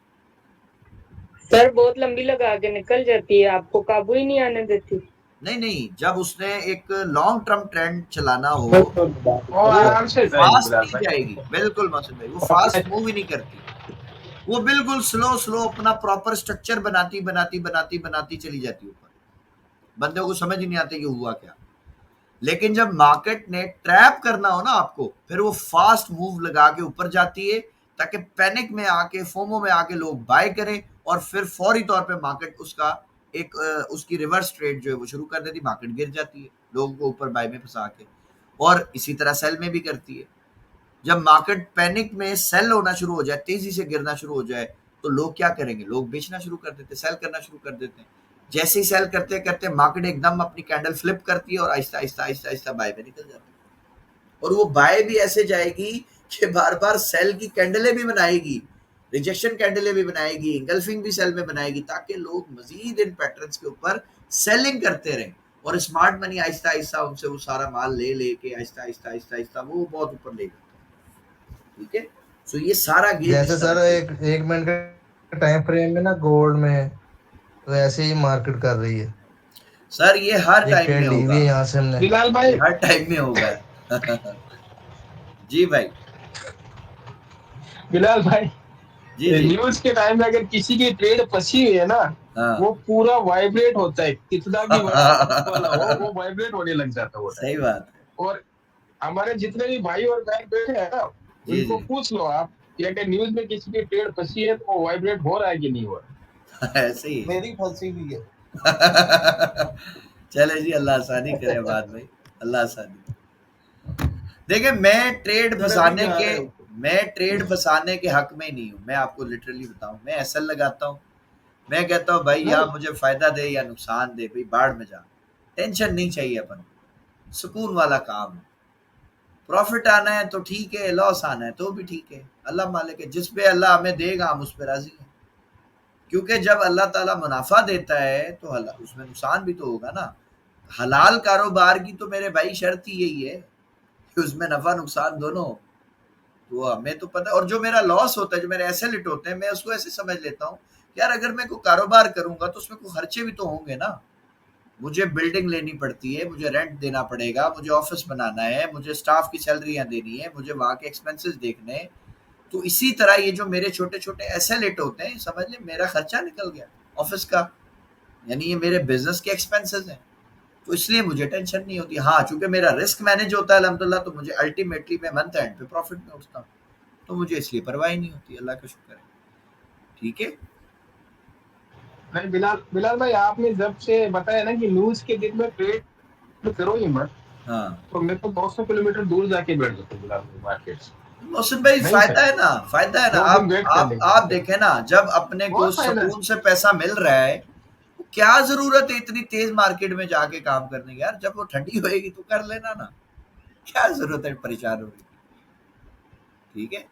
सर बहुत लंबी लगा के निकल जाती है, आपको काबू ही नहीं आने देती। नहीं, जब उसने एक लॉन्ग टर्म ट्रेंड चलाना हो वो आराम से फास्ट बिलाल नहीं भाई। जाएगी। बिल्कुल मौसम भाई, वो फास्ट मूव ही नहीं करती, वो बिल्कुल स्लो अपना प्रॉपर स्ट्रक्चर बनाती चली जाती ऊपर। बंदे को समझ ही नहीं आती कि हुआ क्या। लेकिन जब मार्केट ने ट्रैप करना हो ना आपको, फिर वो फास्ट मूव लगा के ऊपर जाती है ताकि पैनिक में आके, फोमो में आके लोग बाय करें और फिर फौरी तौर पे मार्केट उसका एक उसकी रिवर्स ट्रेड जो है वो शुरू कर देती, मार्केट गिर जाती है लोगों को ऊपर बाय में फंसा के। और इसी तरह सेल में भी करती है। जब मार्केट पैनिक में सेल होना शुरू हो जाए, तेजी से गिरना शुरू हो जाए, तो लोग क्या करेंगे? लोग बेचना शुरू कर देते, सेल करना शुरू कर देते हैं। जैसे ही सेल करते करते मार्केट एकदम अपनी कैंडल फ्लिप करती है और आहिस्ता आहिस्ता बाय में निकल जाती है। और वो बाय भी ऐसे जाएगी कि बार बार सेल की कैंडलें भी बनाएगी, रिजेक्शन कैंडलें भी बनाएगी, इंगल्फिंग भी सेल में बनाएगी, ताकि लोग मजीद इन पैटर्न्स के ऊपर सेलिंग करते रहें और स्मार्ट मनी आहिस्ता आहिस्ता उनसे वो सारा माल ले के आहिस्ता आहिस्ता वो बहुत ऊपर ले जाता है। ठीक है, सो ये सारा गेम जैसे सर एक मिनट के टाइम फ्रेम में ना गोल्ड में तो ऐसे ही मार्केट कर रही है सर। ये हर टाइम में होगा यहाँ से हमने बिलाल भाई हर टाइम में होगा। जी भाई, बिलाल भाई जी जी न्यूज के टाइम में अगर किसी की ट्रेड फंसी हुई है ना, हाँ वो पूरा वाइब्रेट होता है, कितना भी वाला हो वो वाइब्रेट होने लग जाता है वो सही बात है। और हमारे जितने भी भाई और बहन बैठे हैं ना, जी उनको जी पूछ लो आप कि अगर न्यूज में किसी की ट्रेड फंसी है तो वो वाइब्रेट हो रहा है कि नहीं हो रहा। ऐसे ही है। मेरी फंसी हुई है। चले जी, अल्लाह आसानी करे बात भाई, अल्लाह आसानी। देखिए, मैं ट्रेड फंसाने के हक में ही नहीं हूँ। मैं आपको लिटरली बताऊं, मैं एसएल लगाता हूँ, मैं कहता हूँ भाई या मुझे फायदा दे या नुकसान दे, भाई बाढ़ में जा, टेंशन नहीं चाहिए अपन को, सुकून वाला काम है। प्रॉफिट आना है तो ठीक है, लॉस आना है तो भी ठीक है, अल्लाह मालिक है, जिस पे अल्लाह हमें देगा हम उस पे राजी हैं। क्योंकि जब अल्लाह ताला मुनाफा देता है तो उसमें नुकसान भी तो होगा ना। हलाल कारोबार की तो मेरे भाई शर्त ही यही है कि उसमें नफा नुकसान दोनों। तो हमें तो पता है। और जो मेरा लॉस होता है, जो मेरे ऐसे लिट होते हैं, मैं उसको ऐसे समझ लेता हूँ यार, अगर मैं कोई कारोबार करूंगा तो उसमें कोई खर्चे भी तो होंगे ना। मुझे बिल्डिंग लेनी पड़ती है, मुझे रेंट देना पड़ेगा, मुझे ऑफिस बनाना है, मुझे स्टाफ की सैलरियां देनी है, मुझे वहाँ के एक्सपेंसेस देखने हैं। तो इसी तरह ये जो मेरे छोटे छोटे एसेट होते हैं, समझ ले मेरा खर्चा निकल गया ऑफिस का, यानी ये मेरे बिजनेस के एक्सपेंसेस हैं। तो इसलिए मुझे टेंशन नहीं होती। हाँ, चूंकि मेरा रिस्क मैनेज होता है अल्हम्दुलिल्लाह, तो मुझे अल्टीमेटली मैं मंथ एंड पे प्रॉफिट में उठता हूँ, तो मुझे इसलिए परवाह ही नहीं होती। अल्लाह का शुक्र है। ठीक है। नहीं बिलाल भाई, आपने जब से बताया ना कि न्यूज के दिन में ट्रेड करो ही मत, हाँ, तो मैं तो 200 किलोमीटर दूर जाके बैठ जाता हूँ बिलाल भाई मार्केट से। मौसम भाई फायदा है ना, फायदा है ना। आप देखें ना, जब अपने को सुकून से पैसा मिल रहा है, तो क्या जरूरत है इतनी तेज मार्केट में जाके काम करने की यार। जब वो ठंडी होएगी तो कर लेना ना, क्या जरूरत है परेशान होने की। ठीक है।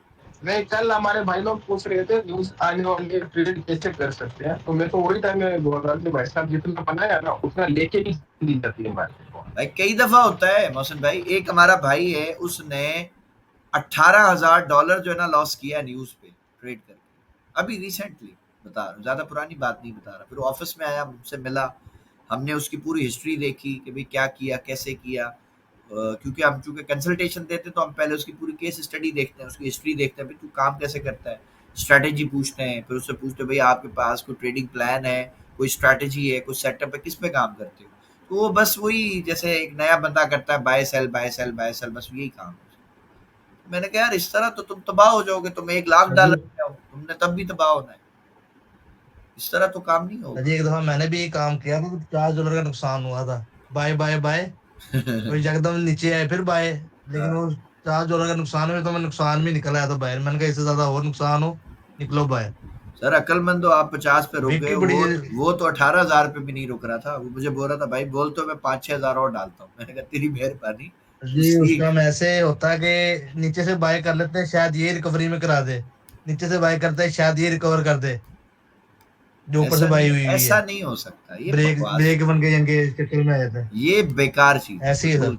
नहीं, कल हमारे भाई लोग पूछ रहे थे न्यूज आने वाली ट्रेड कैसे कर सकते हैं, तो मैं तो वही टाइम में बोल रहा था भाई साहब जितना बनाया ना उतना लेके नहीं दी जाती है मार्केट को। भाई कई दफा होता है मौसम भाई। एक हमारा भाई है, उसने $18,000 जो है ना लॉस किया है न्यूज पे ट्रेड करके, अभी रिसेंटली बता रहा हूँ, ज्यादा पुरानी बात नहीं बता रहा। फिर ऑफिस में आया, मुझसे मिला, हमने उसकी पूरी हिस्ट्री देखी कि भाई क्या किया, कैसे किया, क्योंकि हम चूंकि कंसल्टेशन देते हैं तो हम पहले उसकी पूरी केस स्टडी देखते हैं, उसकी हिस्ट्री देखते हैं, भाई तू काम कैसे करता है, स्ट्रैटेजी पूछते हैं, फिर उससे पूछते हैं भाई आपके पास कोई ट्रेडिंग प्लान है, कोई स्ट्रैटेजी है, कोई सेटअप है, किस पे काम करते हो। तो वो बस वही जैसे एक नया बंदा करता है, buy sell buy sell buy sell, बस यही काम है। मैंने कहा यार इस तरह तो तुम तबाह हो जाओगे, तुम $1,00,000 ले आओ, तुमने तब भी तबाह होना है, इस तरह तो काम नहीं होगा। अजी एक दफा मैंने भी काम किया था, $4 का नुकसान हुआ था, बाय बाय बाय तो एकदम नीचे आए फिर बाय, लेकिन वो $4 का नुकसान हुआ तो मैं नुकसान में निकल आया था बाहर। मैंने कहा इससे ज्यादा और नुकसान हो, निकलो बाहर। सर अक्लमंद हो आप, 50 पे रुक गए, बड़ी वो तो 18,000 पे भी नहीं रुक रहा था, वो मुझे बोल रहा था भाई बोल तो मैं 5-6 हज़ार और डालता हूँ। मैंने कहा तेरी मेहरबानी। जी उसका ऐसे होता है कि नीचे से बाय कर लेते हैं, शायद ये रिकवरी में करा दे, नीचे से बाय करते हैं शायद ये रिकवर कर दे जो ऊपर से बाय हुई है। ऐसा नहीं हो सकता, ये ब्रेक बन के यंगे चक्कर में आए थे, ये बेकार चीज, ऐसी है सर।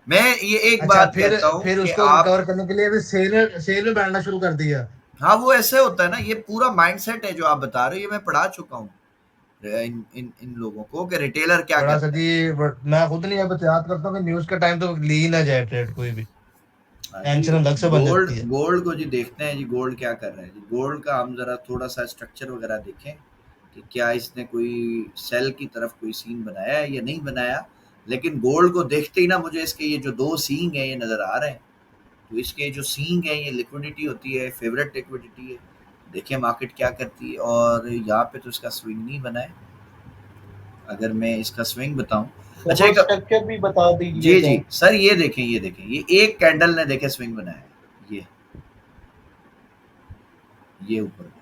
मैं ये एक बात कहता हूँ फिर उसको रिकवर करने के लिए अभी सेल में बैठना शुरू कर दिया। हाँ वो ऐसे होता है ना, ये पूरा माइंडसेट है जो आप बता रहे हो, ये मैं पढ़ा चुका हूँ इन लोगों को कि रिटेलर क्या करता है। जी मैं खुद नहीं अब याद करता हूँ कि न्यूज़ का टाइम तो ली ना जाए ट्रेड कोई भी, टेंशन अलग से बन जाती है। गोल्ड को जी देखते हैं जी, गोल्ड क्या कर रहा है जी। गोल्ड का हम जरा थोड़ा सा स्ट्रक्चर वगैरह देखें कि क्या इसने कोई सेल की तरफ कोई सीन बनाया है या नहीं बनाया, लेकिन गोल्ड को देखते ही ना मुझे इसके ये जो 2 सींग है ये नजर आ रहे हैं। तो इसके जो सींग है ये लिक्विडिटी होती है, फेवरेट लिक्विडिटी है। देखिए मार्केट क्या करती है, और यहाँ पे तो इसका स्विंग नहीं बना है। अगर मैं इसका स्विंग बताऊं, अच्छा एक स्ट्रक्चर भी बता दीजिए। जी सर, ये देखें ये एक कैंडल ने देखे स्विंग बनाया है, ये ऊपर।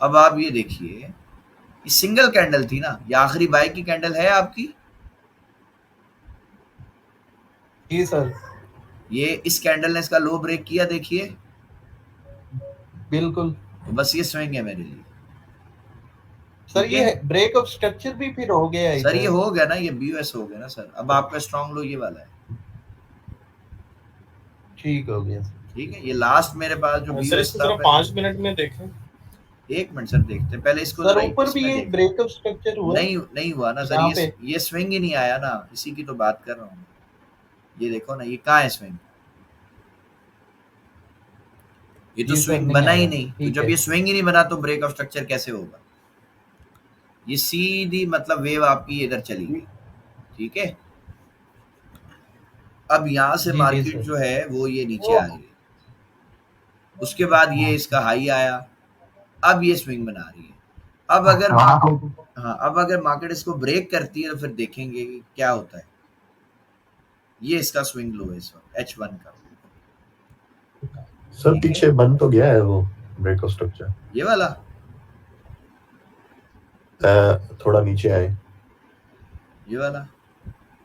अब आप ये देखिए, ये सिंगल कैंडल थी ना, ये आखिरी बाय की कैंडल है आपकी। जी सर, ये इस कैंडल ने इसका लो ब्रेक किया, देखिए बिल्कुल। तो बस ये स्विंग है मेरे लिए सर। ये ब्रेक ऑफ स्ट्रक्चर भी फिर हो गया है सर, ये हो गया ना, ये बीयूएस हो गया ना सर। अब आपका स्ट्रॉन्ग लो ये वाला है, ठीक हो गया। ठीक है, ये लास्ट मेरे पास जो बीयूएस था 5 मिनट में देखें। 1 मिनट सर देखते हैं पहले इसको। सर ऊपर भी ये ब्रेक ऑफ स्ट्रक्चर हुआ नहीं हुआ ना सर, ये स्विंग ही नहीं आया ना, इसी की तो बात कर रहा हूँ। ये देखो ना, ये कहाँ है स्विंग, ये तो स्विंग बना ही नहीं। तो जब ये स्विंग ही नहीं बना तो ब्रेक ऑफ स्ट्रक्चर कैसे होगा। ये सीधी मतलब वेव आपकी इधर चली गई, ठीक है। अब यहाँ से मार्केट जो है वो ये नीचे आ रही है, उसके बाद ये इसका हाई आया, अब ये स्विंग बना रही है। अब अगर मार्केट इसको ब्रेक करती है तो फिर देखेंगे कि क्या होता है। ये इसका स्विंग लो है इस वक्त H1 का। सर पीछे बन तो गया है वो ब्रेक ऑफ स्ट्रक्चर, ये वाला थोड़ा नीचे आए, ये वाला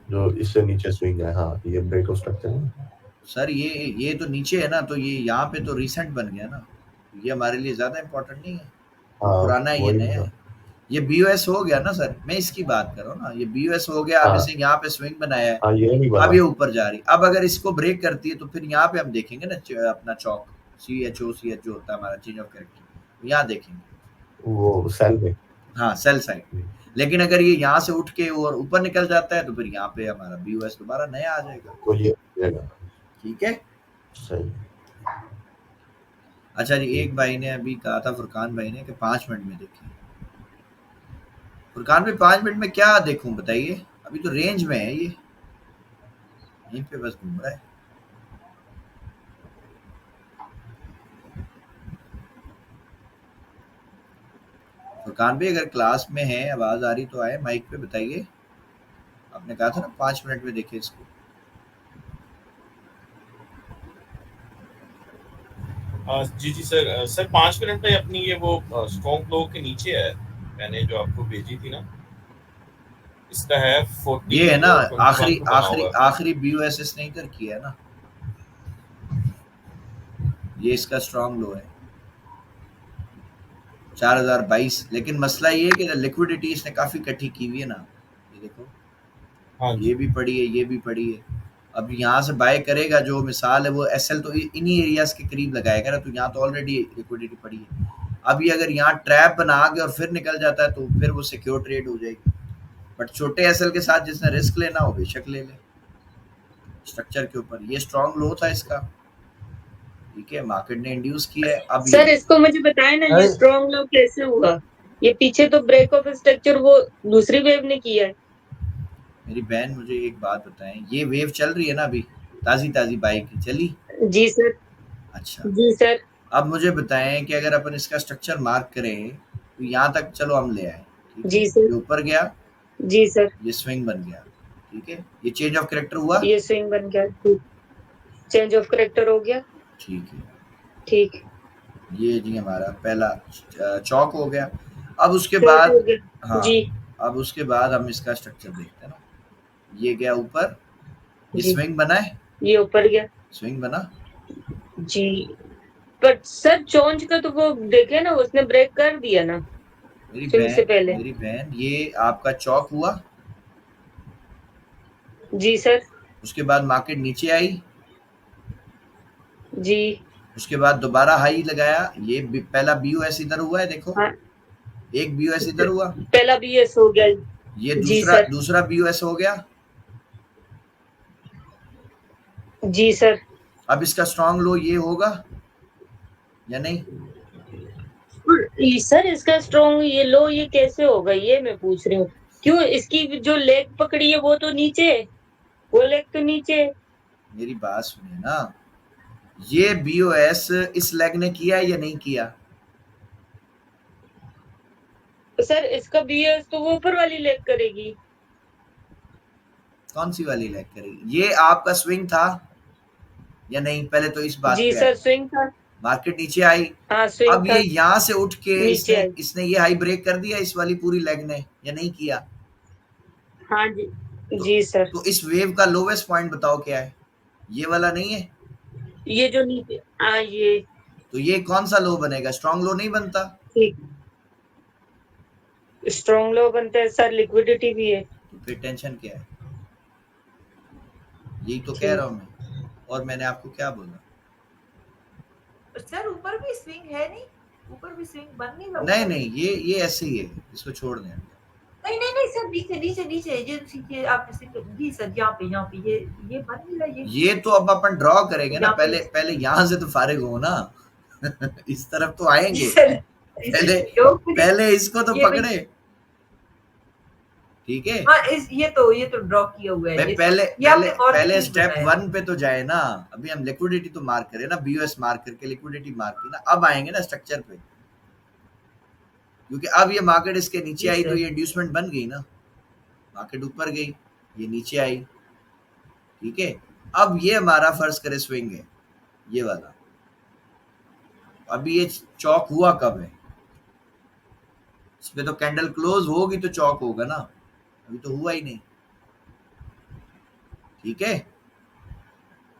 जो इससे नीचे स्विंग है। हाँ ये ब्रेक ऑफ स्ट्रक्चर है सर, ये तो नीचे है ना, तो ये यहाँ पे तो रिसेंट बन गया ना, ये हमारे लिए ज्यादा इम्पोर्टेंट नहीं है। पुराना है, ये नया है। ये बीओएस हो गया ना सर, मैं इसकी बात कर रहा हूँ ना, ये बीओएस हो गया। अब इसे यहाँ पे स्विंग बनाया है, अब ये ऊपर जा रही। अब अगर इसको ब्रेक करती है तो फिर यहाँ पे हम देखेंगे ना अपना चौक CHO जो होता है हमारा चेंज ऑफ कैरेक्टर, यहाँ देखेंगे वो सेल में, हाँ सेल साइड में। लेकिन अगर ये यहाँ से उठ के और ऊपर निकल जाता है तो फिर यहाँ पे हमारा बीओएस दोबारा नया आ जाएगा, ठीक है सही। अच्छा जी, एक भाई ने अभी कहा था, फुरकान भाई ने, कि 5 मिनट में देखें। फुरकान भाई 5 मिनट में क्या देखूं बताइए, अभी तो रेंज में है, ये यहीं पे बस घूम रहा है। फुरकान भाई अगर क्लास में है, आवाज आ रही तो आए, माइक पे बताइए। आपने कहा था ना 5 मिनट में देखे इसको। जी सर 5 मिनट में अपनी ये वो स्ट्रॉन्ग लो के नीचे है, मैंने जो आपको भेजी थी ना, इसका है 40। ये है ना आखिरी बीओएस इसने इधर किया है ना, ये इसका स्ट्रॉन्ग लो है 4022। लेकिन मसला ये है कि लिक्विडिटी इसने काफी इकट्ठी की हुई है ना, ये देखो। हाँ, ये भी पड़ी है, ये भी पड़ी है। अब यहाँ से बाय करेगा, जो मिसाल है वो एसएल तो इन्हीं एरियाज के करीब लगाएगा ना, तो यहाँ तो ऑलरेडी लिक्विडिटी पड़ी है। अब ये अगर यहाँ ट्रैप बना के और फिर निकल जाता है तो फिर वो सिक्योर ट्रेड हो जाएगी। बट छोटे एसएल के साथ जिसने रिस्क लेना हो बेशक ले ले स्ट्रक्चर के ऊपर। ये स्ट्रॉन्ग लो था इसका, ठीक है, मार्केट ने इंड्यूस किया है। अब सर इसको मुझे बताएं ना, ये स्ट्रॉन्ग लो कैसे हुआ? ये पीछे तो ब्रेक ऑफ स्ट्रक्चर वो दूसरी वेव ने किया है। मेरी बहन मुझे एक बात बताएं, ये वेव चल रही है ना अभी ताजी ताजी बाई की चली? जी सर। अच्छा जी सर। अब मुझे बताएं कि अगर अपन इसका स्ट्रक्चर मार्क करें तो यहाँ तक चलो हम ले आए, ठीक जी है, सर। ये ऊपर गया, जी सर। ये स्विंग बन गया, ठीक है, ये चेंज ऑफ कैरेक्टर हुआ, ये स्विंग बन गया, चेंज ऑफ कैरेक्टर हो गया, ठीक है, ठीक। ये जी हमारा पहला चौक हो गया। अब उसके चौक बाद हो गया। हाँ जी। अब उसके बाद हम इसका स्ट्रक्चर देखते हैं ना, ये गया ऊपर, ये जी। स्विंग बना है, ये ऊपर गया, स्विंग बना जी। पर सर चोंज का तो वो देखे ना, उसने ब्रेक कर दिया ना स्विंग से पहले। मेरी बहन ये आपका चौक हुआ, जी सर। उसके बाद मार्केट नीचे आई, जी। उसके बाद दोबारा हाई लगाया, ये पहला बीओएस इधर हुआ है देखो, हाँ। एक बीओएस इधर हुआ, पहला बीएस हो गया, ये जी सर। दूसरा बीओएस हो गया। जी सर। अब इसका स्ट्रॉन्ग लो ये होगा या नहीं? सर इसका स्ट्रॉन्ग ये लो ये कैसे होगा, ये मैं पूछ रही हूँ। क्यों इसकी जो लेग पकड़ी है वो तो नीचे है, वो लेग तो नीचे है। मेरी बात सुनिए ना, ये बीओएस इस लेग ने किया या नहीं किया? सर इसका बीएस तो वो ऊपर वाली लेग करेगी। कौन सी वाली लेग करेगी? ये आपका स्विंग था या नहीं? पहले तो इस बात जी पे सर स्विंग था। मार्केट नीचे आई, हाँ स्विंग अब था। ये यहाँ से उठ के नीचे इसने ये हाई ब्रेक कर दिया इस वाली पूरी लेग ने या नहीं किया? हाँ जी। जी सर। तो इस वेव का लोवेस्ट पॉइंट बताओ क्या है? ये वाला नहीं है, ये जो नीचे ये तो ये कौन सा लो बनेगा? स्ट्रॉन्ग लो नहीं बनता। ठीक, स्ट्रॉन्ग लो बनता है सर, लिक्विडिटी भी है। तो फिर टेंशन क्या है? यही तो कह रहा हूँ मैं, और मैंने आपको क्या बोला? सर ऊपर भी स्विंग है नहीं, ऊपर भी स्विंग बन नहीं रहा। नहीं नहीं, ये ऐसे ही है, इसको छोड़ दें। नहीं नहीं नहीं सर, नीचे नीचे नीचे ये आप जी सर, यहाँ पे ये बन नहीं रहा। ये तो अब अपन ड्रॉ करेंगे ना, पहले यहाँ से तो फारिग हो ना इस तरफ तो आएंगे, पहले इसको तो पकड़े, ठीक है। हाँ ये तो ड्रॉ किया हुआ है। पहले स्टेप 1 पे तो जाए ना, अभी हम लिक्विडिटी तो मार्क करें ना, बीओएस मार्क करके लिक्विडिटी मार्क की ना, अब आएंगे ना स्ट्रक्चर पे, क्योंकि अब ये मार्केट इसके नीचे आई तो ये इंड्यूसमेंट बन गई ना, मार्केट ऊपर गई, ये नीचे आई, ठीक है। अब ये हमारा फर्ज करे स्विंग है ये वाला, अभी ये चौक हुआ कब है? इसमें तो कैंडल क्लोज होगी तो चौक होगा ना, अभी तो हुआ ही नहीं, ठीक है।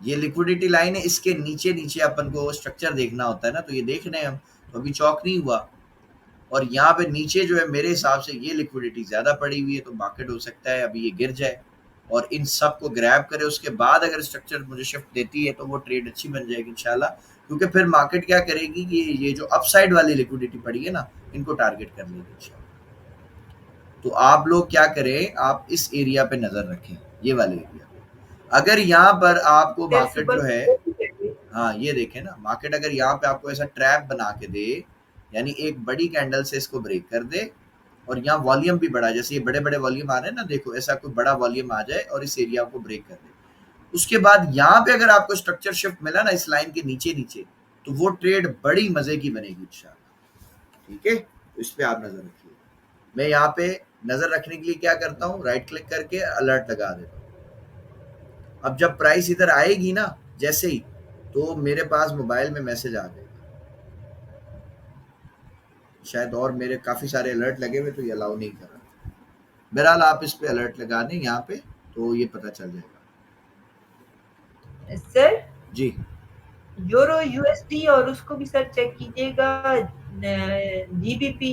ये लिक्विडिटी लाइन है, इसके नीचे नीचे अपन को स्ट्रक्चर देखना होता है ना, तो ये देख रहे हैं हम, तो अभी चौक नहीं हुआ, और यहाँ पे नीचे जो है मेरे हिसाब से ये लिक्विडिटी ज्यादा पड़ी हुई है, तो मार्केट हो सकता है अभी ये गिर जाए और इन सब को ग्रैब करे, उसके बाद अगर स्ट्रक्चर मुझे शिफ्ट देती है तो वो ट्रेड अच्छी बन जाएगी इंशाल्लाह, क्योंकि फिर मार्केट क्या करेगी कि ये जो अपसाइड वाली लिक्विडिटी पड़ी है ना, इनको टारगेट कर लेगी इंशाल्लाह। तो आप लोग क्या करें, आप इस एरिया पे नजर रखें, ये वाले एरिया पे। अगर यहाँ पर आपको मार्केट जो है, हाँ ये देखें ना, मार्केट अगर यहाँ पे आपको ऐसा ट्रैप बना के दे, यानी एक बड़ी कैंडल से इसको ब्रेक कर दे और यहाँ वॉल्यूम भी बढ़ा, जैसे ये बड़े बड़े वॉल्यूम आ रहे हैं ना, देखो ऐसा कोई बड़ा वॉल्यूम आ जाए और इस एरिया को ब्रेक कर दे, उसके बाद यहाँ पे अगर आपको स्ट्रक्चर शिफ्ट मिला ना इस लाइन के नीचे नीचे, तो वो ट्रेड बड़ी मजे की बनेगी इंशाल्लाह, ठीक है। तो इस पे आप नजर रखिए। मैं यहाँ पे नजर रखने के लिए क्या करता हूँ, राइट क्लिक करके अलर्ट लगा देता हूँ। अब जब प्राइस इधर आएगी ना जैसे ही, तो मेरे पास मोबाइल में मैसेज आ जाएगा शायद, और मेरे काफी सारे अलर्ट लगे हुए तो ये अलाउ नहीं कर रहा। बहरहाल आप इस पे अलर्ट लगा दें यहाँ पे, तो ये पता चल जाएगा। सर जी यूरो यूएसडी और उसको भी सर चेक कीजिएगा, जीबीपी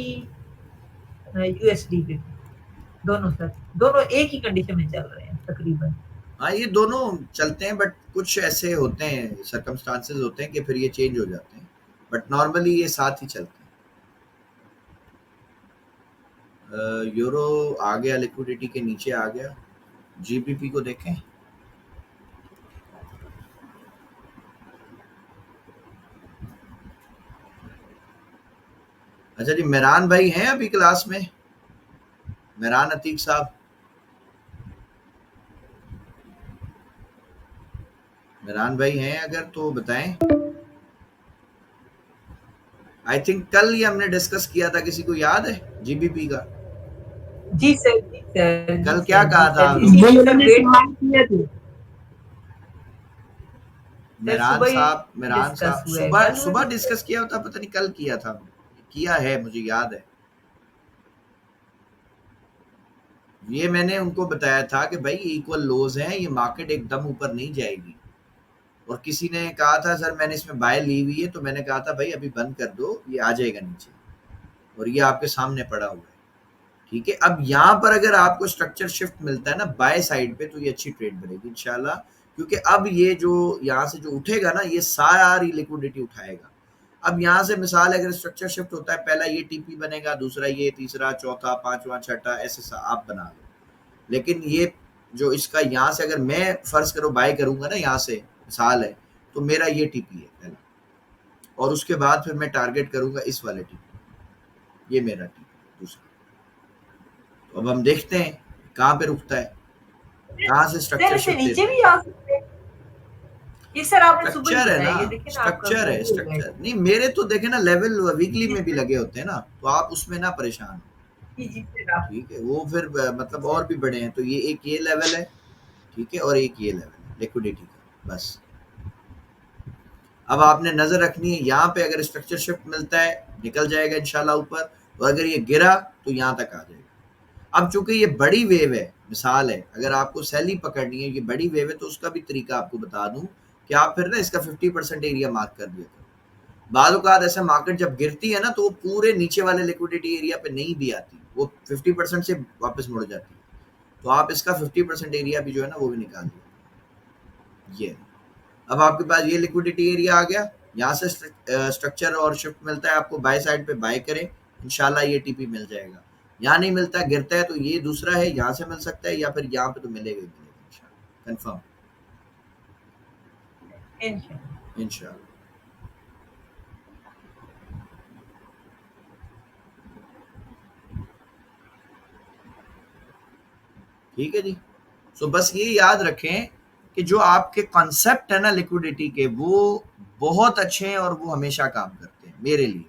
यूएसडी पे दोनों सर, दोनों एक ही कंडीशन में चल रहे हैं तकरीबन। हाँ ये दोनों चलते हैं, बट कुछ ऐसे होते हैं सर्कमस्टांसेस होते हैं कि फिर ये चेंज हो जाते हैं, बट नॉर्मली ये साथ ही चलते हैं। यूरो आ गया, लिक्विडिटी के नीचे आ गया। जीबीपी को देखें। अच्छा जी, मेहरान भाई हैं अभी क्लास में? मेहरान अतीक साहब, मेहरान भाई हैं अगर तो बताएं। आई थिंक कल ही हमने डिस्कस किया था, किसी को याद है जीबीपी का? जी सर, जी सर, कल क्या कहा था आप लोग? मेहरान साहब सुबह डिस्कस किया होता, पता नहीं कल किया था, किया है, मुझे याद है। ये मैंने उनको बताया था कि भाई इक्वल लोज हैं, ये मार्केट एकदम ऊपर नहीं जाएगी। और किसी ने कहा था सर मैंने इसमें बाय ली हुई है, तो मैंने कहा था भाई अभी बंद कर दो, ये आ जाएगा नीचे, और ये आपके सामने पड़ा हुआ है। ठीक है, अब यहाँ पर अगर आपको स्ट्रक्चर शिफ्ट मिलता है ना बाय साइड पे, तो ये अच्छी ट्रेड बनेगी इंशाल्लाह, क्योंकि अब ये जो यहाँ से जो उठेगा ना, ये सारी लिक्विडिटी उठाएगा। अब यहाँ से मिसाल अगर स्ट्रक्चर शिफ्ट होता है, पहला ये टीपी बनेगा, दूसरा ये, तीसरा, चौथा, पांचवा, छठा, ऐसे आप बना लो। लेकिन ये जो इसका यहाँ से अगर मैं फर्ज करो बाय करूंगा ना, यहाँ से मिसाल है, तो मेरा ये टीपी है पहला, और उसके बाद फिर मैं टारगेट करूंगा इस वाले टीपी, ये मेरा टीपी दूसरा। तो अब हम देखते हैं कहाँ पे रुकता है, कहाँ से स्ट्रक्चर शिफ्ट नीचे भी आ सकते हैं। ये सर आपने स्ट्रक्चर है ना, स्ट्रक्चर है, स्ट्रक्चर नहीं, मेरे तो देखे ना लेवल वीकली में भी लगे होते हैं ना, तो आप उसमें ना परेशान। ठीक है, वो फिर मतलब और भी बड़े हैं, तो ये एक ये लेवल है, ठीक है, और एक ये लेवल है लिक्विडिटी का, बस। अब आपने नजर रखनी है, यहाँ पे अगर स्ट्रक्चर शिफ्ट मिलता है निकल जाएगा इंशाल्लाह ऊपर, और अगर ये गिरा तो यहाँ तक आ जाएगा। अब चूंकि ये बड़ी वेव है, मिसाल है, अगर आपको सैली पकड़नी है, ये बड़ी वेव है, तो उसका भी तरीका आपको बता दूं कि आप फिर ना इसका 50% एरिया मार्क कर दिया करो। बाद औक़ात ऐसा मार्केट जब गिरती है ना, तो वो पूरे नीचे वाले लिक्विडिटी एरिया पे नहीं भी आती, वो 50% से वापस मुड़ जाती है। तो आप इसका 50% एरिया भी जो है ना वो भी निकाल दिया। ये अब आपके पास ये लिक्विडिटी एरिया आ गया, यहाँ से स्ट्रक्चर और शिफ्ट मिलता है आपको बाय साइड पे, बाय करें इंशाल्लाह ये टीपी मिल जाएगा। यहाँ नहीं मिलता, गिरता है, तो ये दूसरा है, यहाँ से मिल सकता है, या फिर यहाँ पे तो मिलेगा ही मिलेगा इंशाल्लाह, कंफर्म इंशाल्लाह। ठीक है जी। सो बस ये याद रखें कि जो आपके कॉन्सेप्ट है ना लिक्विडिटी के, वो बहुत अच्छे हैं और वो हमेशा काम करते हैं मेरे लिए।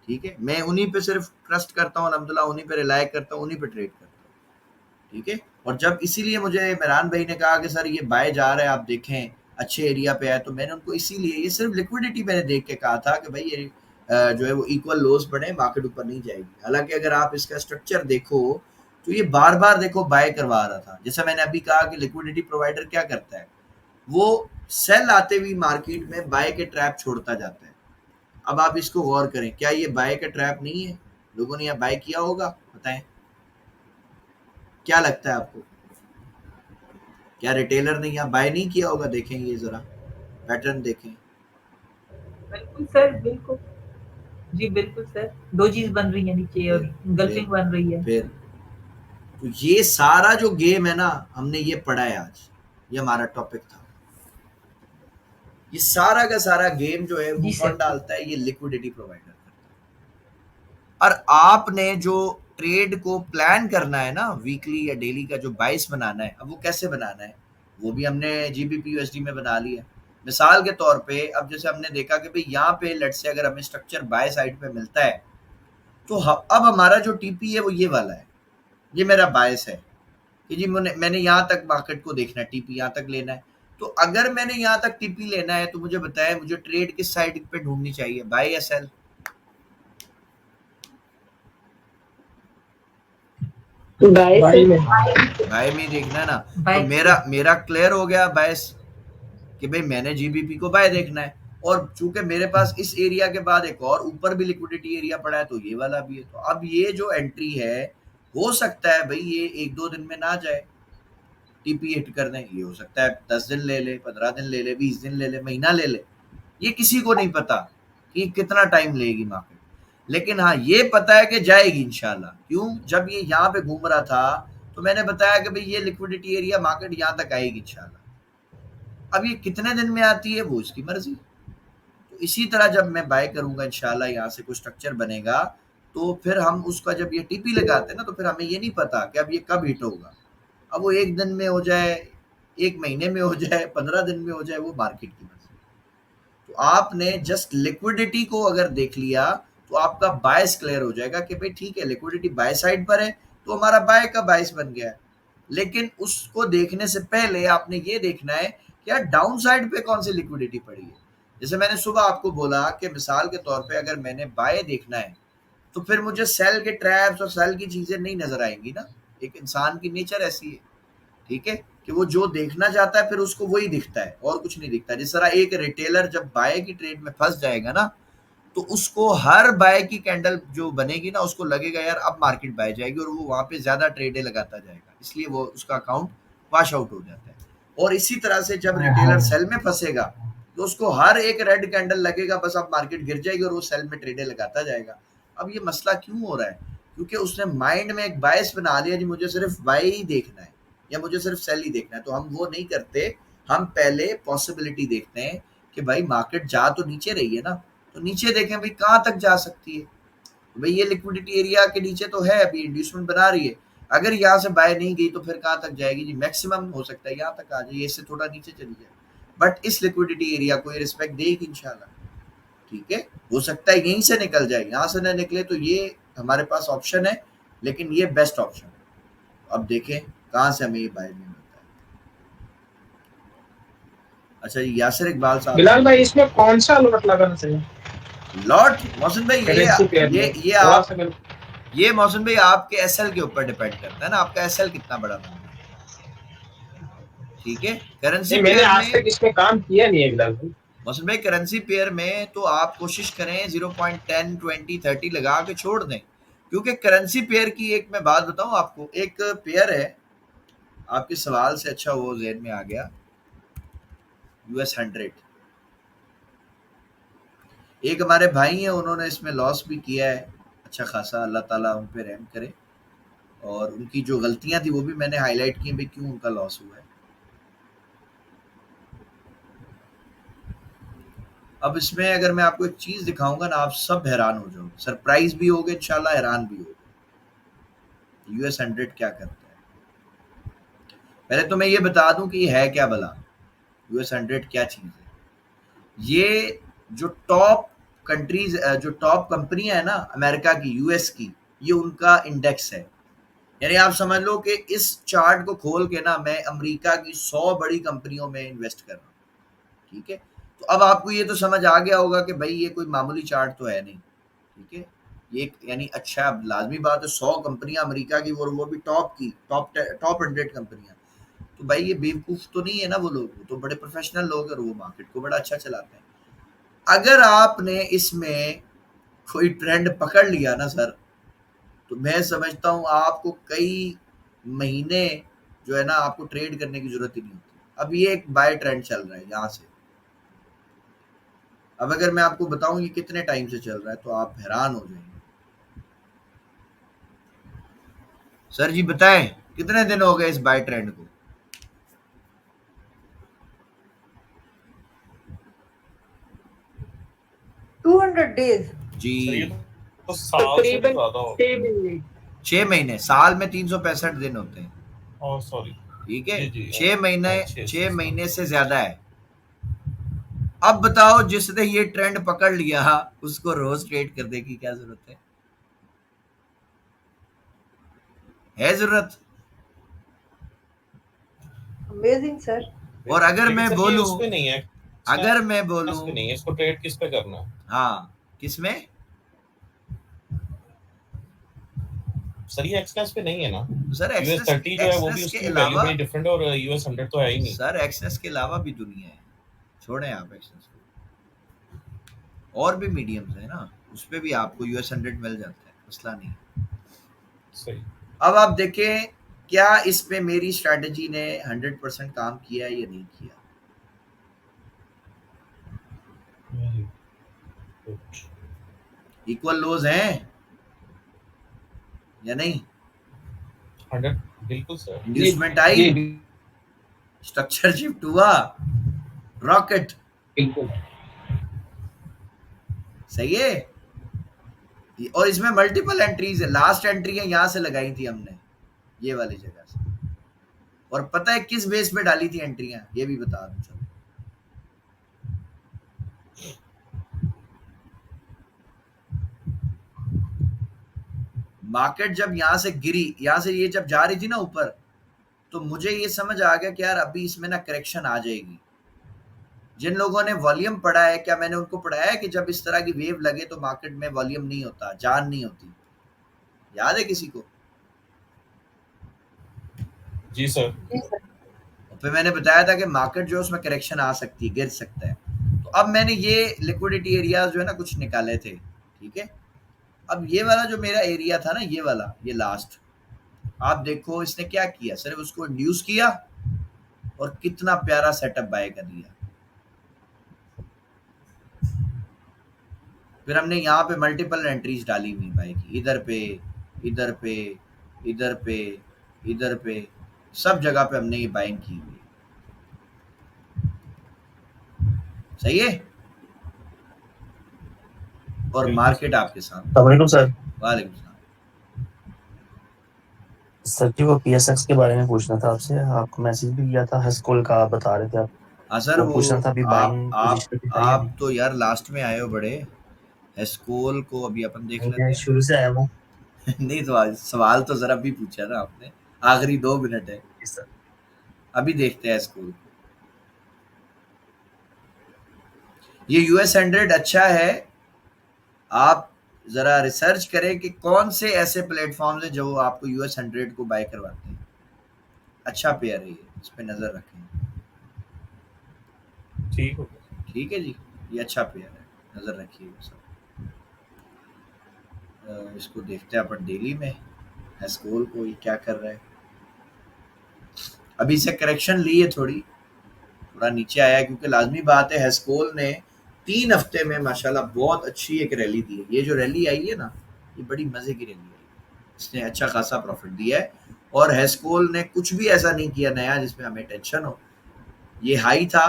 ठीक है, मैं उन्हीं पे सिर्फ ट्रस्ट करता हूँ अल्हम्दुलिल्लाह, उन्हीं पे रिलाय करता हूँ, उन्हीं पे ट्रेड करता हूँ। ठीक है, और जब इसीलिए मुझे मेहरान भाई ने कहा कि सर ये बाय जा रहा है, आप देखें अच्छे एरिया पे है, तो मैंने उनको इसीलिए ये सिर्फ लिक्विडिटी मैंने देख के कहा था कि भाई ये जो है वो इक्वल लोज बढ़े, मार्केट ऊपर नहीं जाएगी। हालांकि अगर आप इसका स्ट्रक्चर देखो तो ये बार बार देखो बाय करवा रहा था। जैसा मैंने अभी कहा कि लिक्विडिटी प्रोवाइडर क्या करता है, वो सेल आते हुए मार्केट में बाय के ट्रैप छोड़ता जाता है। अब आप इसको गौर करें, क्या ये बाय का ट्रैप नहीं है? लोगों ने यहाँ बाय किया होगा, बताएं क्या लगता है आपको? क्या रिटेलर ने यहाँ बाय नहीं किया होगा? देखें ये जरा पैटर्न देखें। बिल्कुल सर, बिल्कुल जी, बिल्कुल सर, दो चीज बन रही है नीचे और गल्फिंग बन रही है। फिर तो ये सारा जो गेम है ना, हमने ये पढ़ा है आज, ये हमारा टॉपिक था। ये सारा का सारा गेम जो है वो कौन डालता है? ये लिक्विडिटी प्रोवाइडर करता है। और आपने जो ट्रेड को प्लान करना है ना, वीकली या डेली का जो बाइस बनाना है, अब वो कैसे बनाना है वो भी हमने जीबीपी यूएसडी में बना लिया। मिसाल के तौर पे अब जैसे हमने देखा कि भाई यहाँ पे लेट्स से अगर हमें स्ट्रक्चर बाय साइड पे मिलता है, तो अब हमारा जो टीपी है वो ये वाला है, ये मेरा बायस है कि जी मैंने यहाँ तक मार्केट को देखना है, टीपी यहाँ तक लेना है। तो अगर मैंने यहाँ तक टीपी लेना है तो मुझे बताएं मुझे ट्रेड किस साइड पे ढूंढनी चाहिए, बाय या सेल? बाय में देखना है ना। तो मेरा क्लियर हो गया बायस कि भाई मैंने जीबीपी को बाय देखना है, और चूंकि मेरे पास इस एरिया के बाद एक और ऊपर भी लिक्विडिटी एरिया पड़ा है, तो ये वाला भी है। तो अब ये जो एंट्री है, हो सकता है भाई ये 1-2 दिन में ना जाए, टीपी हिट कर दें, ये हो सकता है 10 दिन ले ले, 15 दिन ले ले, 20 दिन ले ले, महीना ले ले, ये किसी को नहीं पता कि कितना टाइम लेगी मार्केट। लेकिन हाँ ये पता है कि जाएगी इंशाल्लाह। क्यों? जब ये यहाँ पे घूम रहा था तो मैंने बताया कि भाई ये लिक्विडिटी एरिया मार्केट यहाँ तक आएगी इंशाल्लाह। अब ये कितने दिन में आती है वो इसकी मर्जी। तो इसी तरह जब मैं बाय करूंगा इंशाल्लाह, यहाँ से कुछ स्ट्रक्चर बनेगा तो फिर हम उसका जब ये टीपी लगाते हैं ना, तो फिर हमें ये नहीं पता कि अब ये कब हिट होगा। अब वो 1 दिन में हो जाए, 1 महीने में हो जाए, 15 दिन में हो जाए, वो मार्केट की मर्जी। तो आपने जस्ट लिक्विडिटी को अगर देख लिया तो आपका बायस क्लियर हो जाएगा कि भाई ठीक है, लिक्विडिटी बाय साइड पर है तो हमारा बाय का बायस बन गया है। लेकिन उसको देखने से पहले आपने ये देखना है कि यार डाउन साइड पे कौन सी लिक्विडिटी पड़ी है। जैसे मैंने सुबह आपको बोला कि मिसाल के तौर पे अगर मैंने बाय देखना है तो फिर मुझे सेल के ट्रैप्स और सेल की चीजें नहीं नजर आएंगी ना। एक इंसान की नेचर ऐसी है, ठीक है, कि वो जो देखना चाहता है फिर उसको वही दिखता है और कुछ नहीं दिखता। जिस तरह एक रिटेलर जब बाय की ट्रेड में फंस जाएगा ना, तो उसको हर बाय की कैंडल जो बनेगी ना, उसको लगेगा यार अब मार्केट बाय जाएगी, और वो वहां पे ज्यादा ट्रेडें लगाता जाएगा, इसलिए वो उसका अकाउंट वॉश आउट हो जाता है। और इसी तरह से जब रिटेलर सेल में फंसेगा तो उसको हर एक रेड कैंडल लगेगा, बस अब मार्केट गिर जाएगी, और वो सेल में ट्रेडें लगाता जाएगा। अब ये मसला क्यों हो रहा है? क्योंकि उसने माइंड में एक बायस बना लिया जी मुझे सिर्फ बाय ही देखना है या मुझे सिर्फ सेल ही देखना है। तो हम वो नहीं करते, हम पहले पॉसिबिलिटी देखते हैं कि भाई मार्केट जा तो नीचे रही है ना, तो नीचे देखें भाई कहाँ तक जा सकती है। भाई ये लिक्विडिटी एरिया के नीचे तो है, अभी इंड्यूसमेंट बना रही है, अगर यहाँ से बाय नहीं गई तो फिर कहाँ तक जाएगी जी? मैक्सिमम हो सकता है यहाँ तक आ जाए, इससे थोड़ा नीचे चली जाए, बट इस लिक्विडिटी एरिया को ये रिस्पेक्ट देगी इंशाल्लाह। ठीक है, हो सकता है यहीं से निकल जाए, यहाँ से ना निकले तो ये हमारे पास ऑप्शन है, लेकिन ये बेस्ट ऑप्शन है। अब देखें कहाँ से हमें ये बाय में मिलता है। अच्छा जी, यासिर इकबाल साहब, बिलाल भाई इसमें कौन सा लॉट लगाना चाहिए? लॉट मोहसिन भाई करेंसी पेयर में ये थोड़ा आप, सा मेरे- ये मोहसिन भाई आपके एसएल के ऊपर डिपेंड करता है ना, आपका एसएल कितना बड़ा बनना है। ठीक है, करेंसी नहीं, मैंने पेयर आज में तक इसमें काम किया नहीं है बिलाल भाई। मोहसिन भाई करेंसी पेयर में तो आप कोशिश करें 0.10 20 30 लगा के छोड़ दें, क्योंकि करेंसी पेयर की एक मैं बात बताऊं आपको, एक पेयर है, आपके सवाल से अच्छा वो ज़हन में आ गया, US 100। एक हमारे भाई हैं, उन्होंने इसमें लॉस भी किया है अच्छा खासा, अल्लाह ताला उन पे रहम करे, और उनकी जो गलतियां थी वो भी मैंने हाईलाइट की भाई क्यों उनका लॉस हुआ है। अब इसमें अगर मैं आपको एक चीज दिखाऊंगा ना, आप सब हैरान हो जाओगे, सरप्राइज भी होगे इंशाल्लाह, हैरान भी होगे। US 100 क्या करता है? पहले तो मैं ये बता दूं कि ये है क्या भला, US 100 क्या चीज है। ये जो टॉप कंट्रीज, जो टॉप कंपनियां है ना अमेरिका की, US की, ये उनका इंडेक्स है। यानी आप समझ लो कि इस चार्ट को खोल के ना मैं अमेरिका की 100 बड़ी कंपनियों में इन्वेस्ट कर रहा हूँ। ठीक है, तो अब आपको ये तो समझ आ गया होगा कि भाई ये कोई मामूली चार्ट तो है नहीं। ठीक है, ये यानी अच्छा लाजमी बात है, 100 कंपनियां अमेरिका की, वो भी टॉप की, टॉप 100 कंपनियां, तो भाई ये बेवकूफ तो नहीं है ना वो लोग, वो तो बड़े प्रोफेशनल लोग हैं और वो मार्केट को बड़ा अच्छा चलाते हैं। अगर आपने इसमें कोई ट्रेंड पकड़ लिया ना सर, तो मैं समझता हूँ आपको कई महीने जो है ना आपको ट्रेड करने की जरूरत ही नहीं होती। अब ये एक बाय ट्रेंड चल रहा है यहाँ से, अब अगर मैं आपको बताऊं ये कितने टाइम से चल रहा है तो आप हैरान हो जाएंगे। सर जी बताएं कितने दिन हो गए इस बाय ट्रेंड को? 200 डेज जी तो साल से भी ज्यादा हो, 6 महीने, साल में 365 दिन होते हैं। और सॉरी ठीक है, जी, 6 महीने, 6 महीने से ज्यादा है। अब बताओ जिसने ये ट्रेंड पकड़ लिया उसको रोज ट्रेड करने की क्या जरूरत है जरूरत? Amazing sir. और अगर लेकिन मैं सर ये बोलूं, उसमें नहीं है, अगर मैं बोलूं, इसमें नहीं है, इसको ट्रेड किस पे करना है? हाँ किसमें सर ये एक्सनेस पे नहीं है ना सर? US 30 जो है वो भी उसकी वैल्यू बड़ी डिफरेंट है, और US 100 तो है ही नहीं सर। एक्सेस के अलावा भी दुनिया है, छोड़ें आप एक्सेस को, और भी मीडियम्स है ना, उस पे भी आपको US 100 मिल जाता है, मसला नहीं। सही। अब आप देखें क्या इस पे मेरी स्ट्रैटेजी ने 100% काम किया या नहीं किया। इक्वल लोज हैं या नहीं? 100 बिल्कुल सर। इंड्यूसमेंट आई, स्ट्रक्चर शिफ्ट हुआ, रॉकेट। बिल्कुल सही है। और इसमें मल्टीपल एंट्रीज है। लास्ट एंट्री है यहाँ से लगाई थी हमने, ये वाली जगह से। और पता है किस बेस पे डाली थी एंट्रियां, ये भी बता दूं। चलो मार्केट जब यहाँ से गिरी, यहाँ से ये जब जा रही थी ना ऊपर, तो मुझे ये समझ आ गया कि यार अभी इसमें ना करेक्शन आ जाएगी। जिन लोगों ने वॉल्यूम पढ़ा है, क्या मैंने उनको पढ़ाया है कि जब इस तरह की वेव लगे तो मार्केट में वॉल्यूम नहीं होता, जान नहीं होती? याद है किसी को? जी सर। फिर मैंने बताया था कि मार्केट जो है उसमें करेक्शन आ सकती है, गिर सकता है। तो अब मैंने ये लिक्विडिटी एरियाज जो है ना कुछ निकाले थे, ठीक है। अब ये वाला जो मेरा एरिया था ना, ये वाला, ये लास्ट, आप देखो इसने क्या किया, सिर्फ उसको इंड्यूस किया और कितना प्यारा सेटअप बाय कर दिया। फिर हमने यहाँ पे मल्टीपल एंट्रीज डाली हुई बाय की, इधर पे, इधर पे, इधर पे, इधर पे, सब जगह पे हमने ये बाइंग की हुई। सही है। और मार्केट आपके सामने। वालेकुम सर। वालेकुम सलाम। सर जी वो PSX के बारे में पूछना था आपसे, आपको मैसेज भी किया था, हेस्कोल का आप बता रहे थे आप। हाँ सर, वो पूछना था अभी बाइंग पोजीशन पे है या आप तो यार लास्ट में आए हो बड़े। हेस्कोल को अभी अपन देख लेते हैं। शुरू से आया हूँ। नहीं तो आज सवाल तो जरा भी पूछा ना आपने, आखिरी 2 मिनट है। अभी देखते हैं हेस्कोल। ये US 100 अच्छा है। आप जरा रिसर्च करें कि कौन से ऐसे प्लेटफॉर्म्स हैं जो आपको US 100 को बाय करवाते हैं। अच्छा पेयर है ये, इस पे नजर रखें। ठीक हो, ठीक है जी, ये अच्छा पेयर है, नजर रखिएगा सब। इसको देखते हैं अपन डेली में, हेस्कोल को ये क्या कर रहा है। अभी से करेक्शन ली है, थोड़ा नीचे आया है, क्योंकि लाजमी बात है हेस्कोल ने 3 हफ्ते में माशाल्लाह बहुत अच्छी एक रैली दी है। ये जो रैली आई है ना, ये बड़ी मजे की रैली है, इसने अच्छा खासा प्रॉफिट दिया है। और हेस्कोल ने कुछ भी ऐसा नहीं किया नया जिसमें हमें टेंशन हो। ये हाई था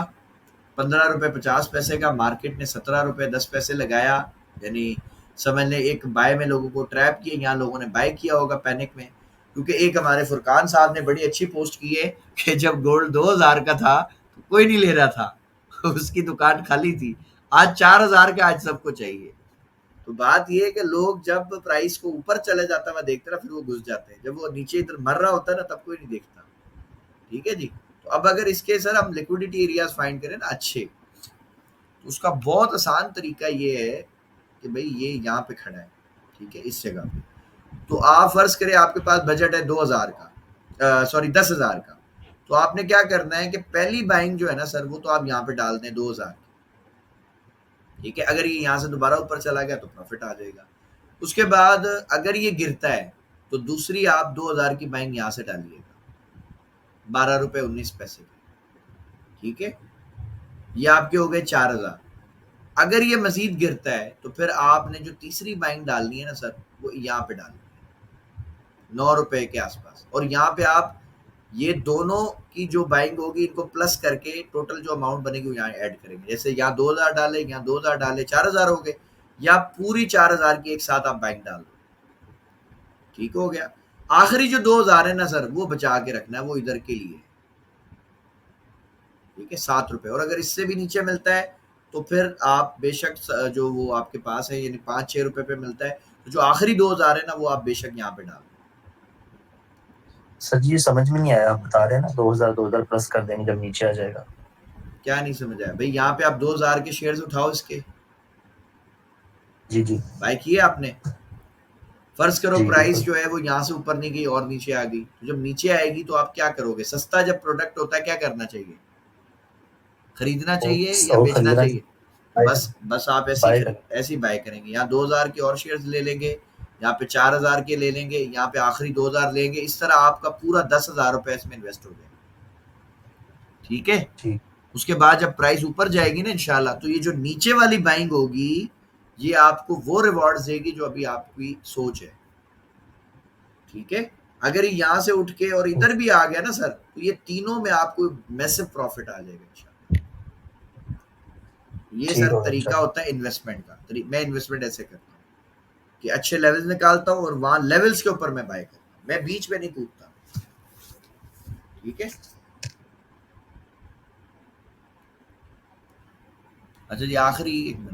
15 रुपये 50 पैसे का, मार्केट ने 17 रुपये 10 पैसे लगाया, यानी समझ लें एक बाय में लोगों को ट्रैप किया। यहाँ लोगों ने बाय किया होगा पैनिक में, क्योंकि एक हमारे फुरकान साहब ने बड़ी अच्छी पोस्ट की है कि जब गोल्ड 2000 का था तो कोई नहीं ले रहा था, उसकी दुकान खाली थी। आज 4000 का आज सबको चाहिए। तो बात ये है कि लोग जब प्राइस को ऊपर चले जाता है, मैं देखता ना, फिर वो घुस जाते हैं। जब वो नीचे इधर मर रहा होता है ना, तब कोई नहीं देखता। ठीक है जी। तो अब अगर इसके सर हम लिक्विडिटी एरियाज फाइंड करें ना अच्छे, तो उसका बहुत आसान तरीका ये है कि भाई ये यहाँ पे खड़ा है, ठीक है, इस जगह पे। तो आप फर्ज करें आपके पास बजट है 2000 का, सॉरी 10,000 का। तो आपने क्या करना है कि पहली बाइंग जो है ना सर, वो तो आप यहाँ पे डाल दें 2000, ठीक है। अगर ये यहाँ से दोबारा ऊपर चला गया तो प्रॉफिट आ जाएगा। उसके बाद अगर ये गिरता है तो दूसरी आप 2000 की बाइंग यहाँ से डालिएगा 12 रुपये 19 पैसे की, ठीक है। ये आपके हो गए 4000। अगर ये मजीद गिरता है तो फिर आपने जो तीसरी बाइंग डालनी है ना सर, वो यहाँ पे डालनी है 9 रुपए के आसपास। और यहाँ पे आप ये दोनों की जो बाइंग होगी इनको प्लस करके टोटल जो अमाउंट बनेगी वो यहाँ ऐड करेंगे। जैसे यहाँ 2000 डाले, यहाँ 2000 डाले, 4000 हो गए, या पूरी 4000 की एक साथ आप बाइंग डाल दो, ठीक हो गया। आखिरी जो 2000 है ना सर, वो बचा के रखना है, वो इधर के लिए, ठीक है, 7 रुपए। और अगर इससे भी नीचे मिलता है तो फिर आप बेशक जो वो आपके पास है, यानी 5-6 रुपए पे मिलता है, तो जो आखिरी 2000 है ना, वो आप बेशक यहाँ पे डाल। सर जी समझ में नहीं आया, आप बता रहे हैं ना 2000 प्लस कर देंगे जब नीचे आ जाएगा। क्या नहीं समझ आया भाई? यहाँ पे आप 2000 के शेयर्स उठाओ इसके। जी जी। बाय किए आपने। फर्ज करो प्राइस जो है वो यहाँ से ऊपर नहीं गई और नीचे आ गई, तो जब नीचे आएगी तो आप क्या करोगे? सस्ता जब प्रोडक्ट होता है क्या करना चाहिए? खरीदना चाहिए या बेचना चाहिए? बस आप ऐसी बाय करेंगे। यहाँ 2000 के और शेयर्स ले लेंगे, यहाँ पे 4000 के ले लेंगे, यहाँ पे आखिरी 2000 लेंगे। इस तरह आपका पूरा 10,000 रुपए इसमें इन्वेस्ट हो जाएगा, ठीक है। उसके बाद जब प्राइस ऊपर जाएगी ना इंशाल्लाह, तो ये जो नीचे वाली बाइंग होगी ये आपको वो रिवॉर्ड्स देगी जो अभी आपकी सोच है, ठीक है। अगर ये यहाँ से उठ के और इधर भी आ गया ना सर, तो ये तीनों में आपको मैसिव प्रॉफिट आ जाएगा इंशाल्लाह। ये सर तरीका होता है इन्वेस्टमेंट का। मैं इन्वेस्टमेंट ऐसे करता हूँ कि अच्छे लेवल्स निकालता हूँ और वहां लेवल्स के ऊपर मैं बाय करता हूँ, मैं बीच में नहीं कूदता, ठीक है। अच्छा जी, आखिरी 1 मिनट